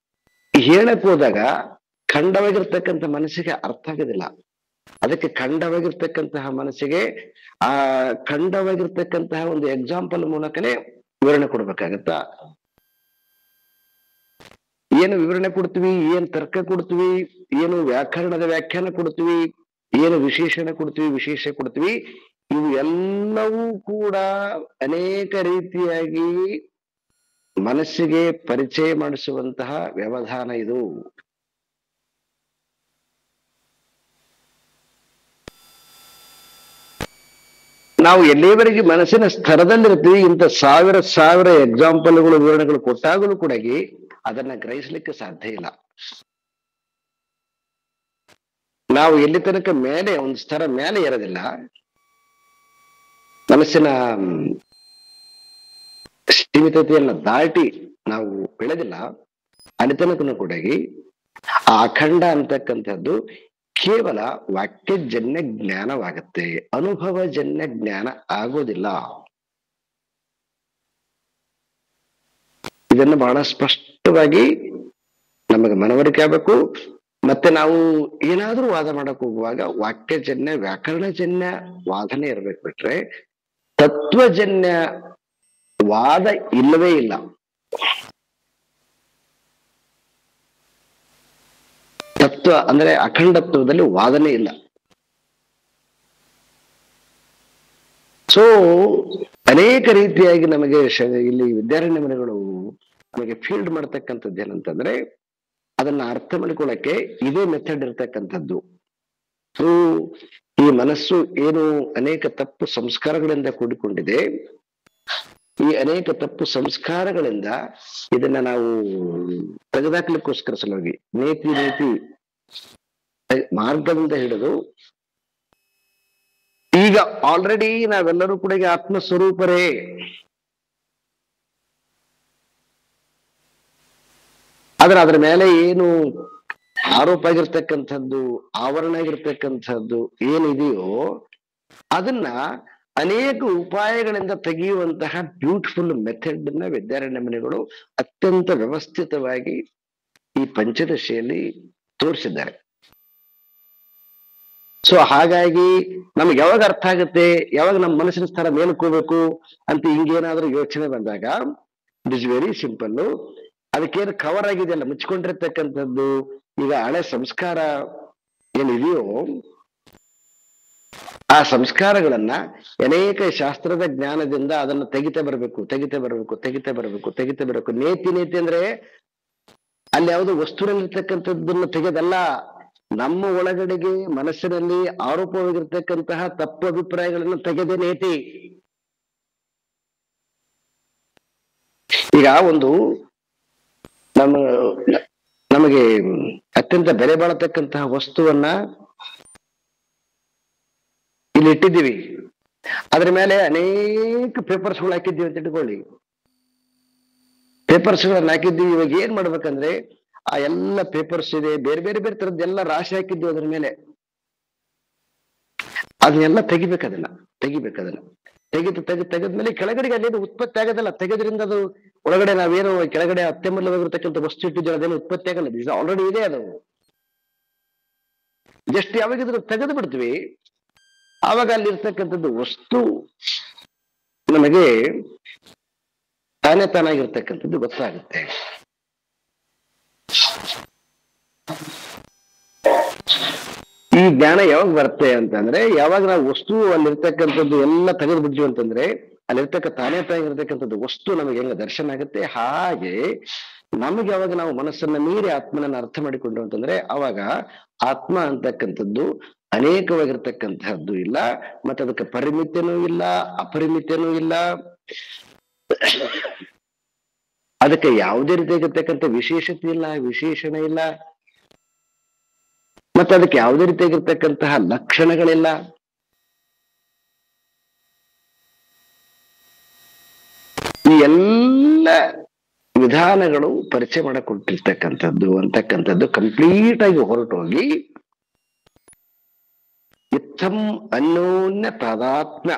ಹೇಳಕ್ ಹೋದಾಗ ಖಂಡವಾಗಿರ್ತಕ್ಕಂಥ ಮನಸ್ಸಿಗೆ ಅರ್ಥ ಆಗೋದಿಲ್ಲ. ಅದಕ್ಕೆ ಖಂಡವಾಗಿರ್ತಕ್ಕಂತಹ ಮನಸ್ಸಿಗೆ ಆ ಖಂಡವಾಗಿರ್ತಕ್ಕಂತಹ ಒಂದು ಎಕ್ಸಾಂಪಲ್ ಮೂಲಕನೇ ವಿವರಣೆ ಕೊಡ್ಬೇಕಾಗತ್ತ. ಏನು ವಿವರಣೆ ಕೊಡ್ತೀವಿ, ಏನ್ ತರ್ಕ ಕೊಡ್ತೀವಿ, ಏನು ವ್ಯಾಕರಣದ ವ್ಯಾಖ್ಯಾನ ಕೊಡ್ತೀವಿ, ಏನು ವಿಶೇಷಣ ಕೊಡ್ತೀವಿ, ವಿಶೇಷ ಕೊಡ್ತೀವಿ, ಇವು ಎಲ್ಲವೂ ಕೂಡ ಅನೇಕ ರೀತಿಯಾಗಿ ಮನಸ್ಸಿಗೆ ಪರಿಚಯ ಮಾಡಿಸುವಂತಹ ವ್ಯವಧಾನ ಇದು. ನಾವು ಎಲ್ಲಿಯವರೆಗೆ ಮನಸ್ಸಿನ ಸ್ತರದಲ್ಲಿರ್ತೀವಿ, ಇಂಥ ಸಾವಿರ ಎಕ್ಸಾಂಪಲ್ಗಳು, ವಿವರಣೆಗಳು ಕೊಟ್ಟಾಗಲೂ ಕೂಡ ಅದನ್ನ ಗ್ರಹಿಸ್ಲಿಕ್ಕೆ ಸಾಧ್ಯ ಇಲ್ಲ. ನಾವು ಎಲ್ಲಿ ತನಕ ಮೇಲೆ ಒಂದು ಸ್ತರ ಮೇಲೆ ಇರೋದಿಲ್ಲ, ಮನಸ್ಸಿನ ಸೀಮಿತತೆಯನ್ನ ದಾಟಿ ನಾವು ಬೆಳೆದಿಲ್ಲ, ಅಲ್ಲಿ ತನಕನೂ ಕೂಡ ಆ ಅಖಂಡ ಅಂತಕ್ಕಂಥದ್ದು ಕೇವಲ ವಾಕ್ಯಜನ್ಯ ಜ್ಞಾನವಾಗತ್ತೆ, ಅನುಭವಜನ್ಯ ಜ್ಞಾನ ಆಗೋದಿಲ್ಲ. ಇದನ್ನು ಬಹಳ ಸ್ಪಷ್ಟವಾಗಿ ನಮಗೆ ಮನವರಿಕೆ ಆಗಬೇಕು. ಮತ್ತೆ ನಾವು ಏನಾದ್ರೂ ವಾದ ಮಾಡಕ್ ಹೋಗುವಾಗ ವಾಕ್ಯಜನ್ಯ ವ್ಯಾಕರಣಜನ್ಯ ವಾದನೆ ಇರ್ಬೇಕು, ಬಿಟ್ರೆ ತತ್ವಜನ್ಯ ವಾದ ಇಲ್ಲವೇ ಇಲ್ಲ. ತತ್ವ ಅಂದ್ರೆ ಅಖಂಡತ್ವದಲ್ಲಿ ವಾದನೆ ಇಲ್ಲ. ಸೊ ಅನೇಕ ರೀತಿಯಾಗಿ ನಮಗೆ ಇಲ್ಲಿ ವಿದ್ಯಾರಣ್ಯ ಮನೆಗಳು ನಮಗೆ ಫೀಲ್ಡ್ ಮಾಡ್ತಕ್ಕಂಥದ್ದು ಏನಂತಂದ್ರೆ ಅದನ್ನ ಅರ್ಥ ಮಾಡಿಕೊಳ್ಳಕ್ಕೆ ಇದೇ ಮೆಥಡ್ ಇರ್ತಕ್ಕಂಥದ್ದು. ಸೊ ಈ ಮನಸ್ಸು ಏನು ಅನೇಕ ತಪ್ಪು ಸಂಸ್ಕಾರಗಳಿಂದ ಕೂಡಿಕೊಂಡಿದೆ, ಈ ಅನೇಕ ತಪ್ಪು ಸಂಸ್ಕಾರಗಳಿಂದ ಇದನ್ನ ನಾವು ತೆಗೆದಾಕ್ಲಿಕ್ಕೋಸ್ಕರ ಸಲುವಾಗಿ ನೀತಿ ಮಾರ್ಗದಿಂದ ಹಿಡಿದು ಈಗ ಆಲ್ರೆಡಿ ನಾವೆಲ್ಲರೂ ಕೂಡ ಆತ್ಮ ಸ್ವರೂಪರೇ. ಆದ್ರೆ ಅದ್ರ ಮೇಲೆ ಏನು ಆರೋಪ ಆಗಿರ್ತಕ್ಕಂಥದ್ದು, ಆವರಣ ಆಗಿರ್ತಕ್ಕಂಥದ್ದು ಏನಿದೆಯೋ ಅದನ್ನ ಅನೇಕ ಉಪಾಯಗಳಿಂದ ತೆಗೆಯುವಂತಹ ಬ್ಯೂಟಿಫುಲ್ ಮೆಥಡ್ ನ ವಿದ್ಯಾರಣ್ಯ ಮನೆಗಳು ಅತ್ಯಂತ ವ್ಯವಸ್ಥಿತವಾಗಿ ಈ ಪಂಚದಶಿಯಲ್ಲಿ ತೋರಿಸಿದ್ದಾರೆ. ಸೊ ಹಾಗಾಗಿ ನಮ್ಗೆ ಯಾವಾಗ ಅರ್ಥ ಆಗುತ್ತೆ, ಯಾವಾಗ ನಮ್ಮ ಮನಸ್ಸಿನ ಸ್ಥಳ ಮೇಲ್ಕೋಬೇಕು ಅಂತ ಹಿಂಗೇನಾದ್ರೂ ಯೋಚನೆ ಬಂದಾಗ ಇಟ್ ಇಸ್ ವೆರಿ ಸಿಂಪಲ್. ಅದಕ್ಕೇನು ಕವರ್ ಆಗಿದೆಯಲ್ಲ, ಮುಚ್ಕೊಂಡಿರ್ತಕ್ಕಂಥದ್ದು, ಈಗ ಹಳೆ ಸಂಸ್ಕಾರ ಏನಿದೆಯೋ ಆ ಸಂಸ್ಕಾರಗಳನ್ನ ಅನೇಕ ಶಾಸ್ತ್ರದ ಜ್ಞಾನದಿಂದ ಅದನ್ನು ತೆಗಿತಾ ಬರಬೇಕು. ನೇತಿ ಅಂದ್ರೆ ಅಲ್ಲಿ ಯಾವುದು ವಸ್ತುವಿನಲ್ಲಿರ್ತಕ್ಕಂಥದ್ದನ್ನು ತೆಗೆದಲ್ಲ, ನಮ್ಮ ಒಳಗಡೆಗೆ ಮನಸ್ಸಿನಲ್ಲಿ ಆರೋಪವಾಗಿರ್ತಕ್ಕಂತಹ ತಪ್ಪು ಅಭಿಪ್ರಾಯಗಳನ್ನು ತೆಗೆದೇ ನೇತಿ. ಈಗ ಒಂದು ನಮಗೆ ಅತ್ಯಂತ ಬೆಲೆ ಬಾಳತಕ್ಕಂತಹ ವಸ್ತುವನ್ನ ಇಲ್ಲಿ ಇಟ್ಟಿದ್ದೀವಿ, ಅದ್ರ ಮೇಲೆ ಅನೇಕ ಪೇಪರ್ಸ್ಗಳು ಹಾಕಿದ್ದೀವಿ ಅಂತ ಇಟ್ಕೊಳ್ಳಿ. ಪೇಪರ್ಸ್ಗಳನ್ನ ಹಾಕಿದ್ದೀವಿ, ಇವಾಗ ಏನ್ ಮಾಡ್ಬೇಕಂದ್ರೆ ಆ ಎಲ್ಲ ಪೇಪರ್ಸ್ ಇದೆ, ಬೇರೆ ಬೇರೆ ಬೇರೆ ತರದ್ದೆಲ್ಲ ರಾಶಿ ಹಾಕಿದ್ದೀವಿ ಅದ್ರ ಮೇಲೆ. ಅದನ್ನೆಲ್ಲ ತೆಗಿಬೇಕದನ್ನ ತೆಗೆದ್ಮೇಲೆ ಕೆಳಗಡೆಗೆ ಅಲ್ಲೇನು ಉತ್ಪತ್ತಿ ಆಗೋದಲ್ಲ. ತೆಗೆದ್ರಿಂದ ಅದು ಒಳಗಡೆ ನಾವೇನು ಕೆಳಗಡೆ ಅತ್ಯಮೂಲ್ಯವಾಗಿರ್ತಕ್ಕಂಥ ವಸ್ತು ಇಟ್ಟಿದ್ದೀವಿ ಅದೇನು ಉತ್ಪತ್ತಿ ಆಗಲ್ಲ, ಆಲ್ರೆಡಿ ಇದೆ ಅದು. ಜಸ್ಟ್ ಯಾವಾಗ ತೆಗೆದು ಬಿಡ್ತೀವಿ ಆವಾಗ ಅಲ್ಲಿರ್ತಕ್ಕಂಥದ್ದು ವಸ್ತು ನಮಗೆ ತಾನಾಗಿರ್ತಕ್ಕಂಥದ್ದು ಗೊತ್ತಾಗುತ್ತೆ. ಈ ಜ್ಞಾನ ಯಾವಾಗ ಬರುತ್ತೆ ಅಂತಂದ್ರೆ ಯಾವಾಗ ನಾವು ವಸ್ತು ಅಲ್ಲಿರ್ತಕ್ಕಂಥದ್ದು ಎಲ್ಲ ತೆಗೆದು ಬಿಡ್ತೀವಿ ಅಂತಂದ್ರೆ ತಾನಾಗಿರ್ತಕ್ಕಂಥದ್ದು ವಸ್ತು ನಮಗೆ ಹೆಂಗ ದರ್ಶನ ಆಗುತ್ತೆ. ಹಾಗೆ ನಮಗೆ ಯಾವಾಗ ನಾವು ಮನಸ್ಸನ್ನ ಮೀರಿ ಆತ್ಮನನ್ನ ಅರ್ಥ ಮಾಡಿಕೊಂಡು ಅಂತಂದ್ರೆ ಅವಾಗ ಆತ್ಮ ಅಂತಕ್ಕಂಥದ್ದು ಅನೇಕವಾಗಿರ್ತಕ್ಕಂತಹದ್ದು ಇಲ್ಲ, ಮತ್ತೆ ಅದಕ್ಕೆ ಪರಿಮಿತಿನೂ ಇಲ್ಲ, ಅಪರಿಮಿತಿನೂ ಇಲ್ಲ, ಅದಕ್ಕೆ ಯಾವುದೇ ರೀತಿಯಾಗಿರ್ತಕ್ಕಂಥ ವಿಶೇಷತೆ ಇಲ್ಲ, ವಿಶೇಷಣ ಇಲ್ಲ, ಮತ್ತೆ ಅದಕ್ಕೆ ಯಾವುದೇ ರೀತಿಯಾಗಿರ್ತಕ್ಕಂತಹ ಲಕ್ಷಣಗಳಿಲ್ಲ. ಈ ಎಲ್ಲ ವಿಧಾನಗಳು ಪರಿಚಯ ಮಾಡಿಕೊಟ್ಟಿರ್ತಕ್ಕಂಥದ್ದು ಅಂತಕ್ಕಂಥದ್ದು ಕಂಪ್ಲೀಟ್ ಆಗಿ ಹೊರಟೋಗಿ ಇತ್ತಂ ಅನ್ಯೋನ್ಯ ತಾದಾತ್ಮ್ಯ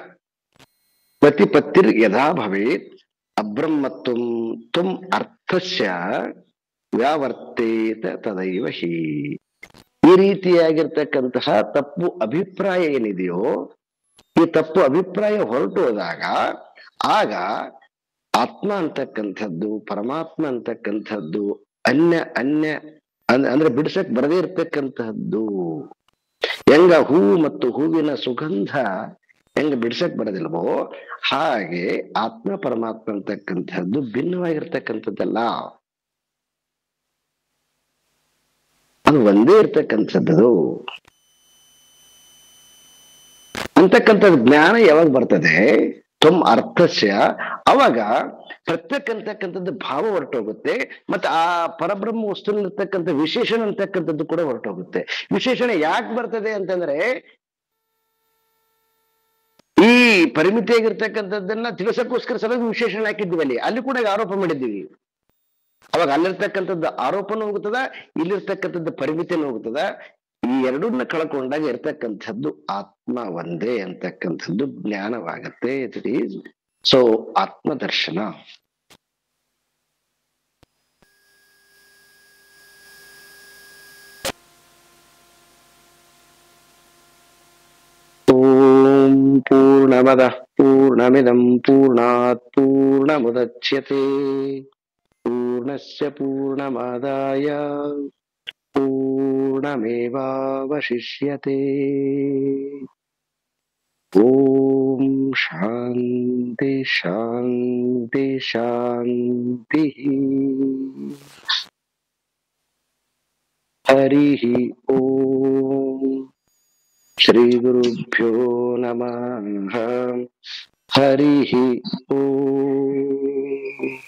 ಪ್ರತಿಪತ್ತಿರ್ ಯಥಾ ಭವೇತ್ ಅಬ್ರಹ್ಮತ್ವಂ ತ್ವಂ ಅರ್ಥಸ್ಯ ವ್ಯಾವರ್ತೇತ ತದೈವ ಹಿ. ಈ ರೀತಿಯಾಗಿರ್ತಕ್ಕಂತಹ ತಪ್ಪು ಅಭಿಪ್ರಾಯ ಏನಿದೆಯೋ ಈ ತಪ್ಪು ಅಭಿಪ್ರಾಯ ಹೊರಟು ಹೋದಾಗ ಆಗ ಆತ್ಮ ಅಂತಕ್ಕಂಥದ್ದು, ಪರಮಾತ್ಮ ಅಂತಕ್ಕಂಥದ್ದು ಅನ್ಯ ಅಂದ್ರೆ ಬಿಡಿಸಕ್ ಬರದೇ ಇರ್ತಕ್ಕಂತಹದ್ದು. ಹೆಂಗ ಹೂವು ಮತ್ತು ಹೂವಿನ ಸುಗಂಧ ಹೆಂಗ ಬಿಡ್ಸಕ್ ಬರೋದಿಲ್ವೋ ಹಾಗೆ ಆತ್ಮ ಪರಮಾತ್ಮ ಅಂತಕ್ಕಂಥದ್ದು ಭಿನ್ನವಾಗಿರ್ತಕ್ಕಂಥದ್ದಲ್ಲ, ಅದು ಒಂದೇ ಇರ್ತಕ್ಕಂಥದ್ದು ಅಂತಕ್ಕಂಥದ್ದು ಜ್ಞಾನ ಯಾವಾಗ ಬರ್ತದೆ ತ್ವಂ ಅರ್ಥಸ್ಯ, ಅವಾಗ ಪ್ರತ್ಯಕ್ ಅಂತಕ್ಕಂಥದ್ದು ಭಾವ ಹೊರಟೋಗುತ್ತೆ, ಮತ್ತೆ ಆ ಪರಬ್ರಹ್ಮ ವಸ್ತುನಲ್ಲಿರ್ತಕ್ಕಂಥ ವಿಶೇಷಣ ಅಂತಕ್ಕಂಥದ್ದು ಕೂಡ ಹೊರಟೋಗುತ್ತೆ. ವಿಶೇಷಣ ಯಾಕೆ ಬರ್ತದೆ ಅಂತಂದ್ರೆ ಈ ಪರಿಮಿತಿಯಾಗಿರ್ತಕ್ಕಂಥದ್ದನ್ನ ತಿಳಿಸಕ್ಕೋಸ್ಕರ ಸಲುವಾಗಿ ವಿಶೇಷಣ ಹಾಕಿದ್ವಿ, ಅಲ್ಲಿ ಕೂಡ ಆರೋಪ ಮಾಡಿದ್ದೀವಿ. ಅವಾಗ ಅಲ್ಲಿರ್ತಕ್ಕಂಥದ್ದು ಆರೋಪನೂ ಹೋಗುತ್ತದ, ಇಲ್ಲಿರ್ತಕ್ಕಂಥದ್ದು ಪರಿಮಿತಿನೂ ಹೋಗುತ್ತದ. ಈ ಎರಡನ್ನ ಕಳ್ಕೊಂಡಾಗ ಇರ್ತಕ್ಕಂಥದ್ದು ಆತ್ಮ ಒಂದೇ ಅಂತಕ್ಕಂಥದ್ದು ಜ್ಞಾನವಾಗತ್ತೆ. ಇಟ್ ಈಸ್ ಸೊ ಆತ್ಮದರ್ಶನ. ಓಂ ಪೂರ್ಣಮದಃ ಪೂರ್ಣಮಿದಂ ಪೂರ್ಣಾತ್ ಪೂರ್ಣಮುದಚ್ಯತೆ ಪೂರ್ಣಸ್ಯ ಪೂರ್ಣಮಾದಾಯ पूर्णमेवावशिष्यते। ओम शांति शांति शांति। हरि ओम। श्री गुरुभ्यो नमः। हरि ओम।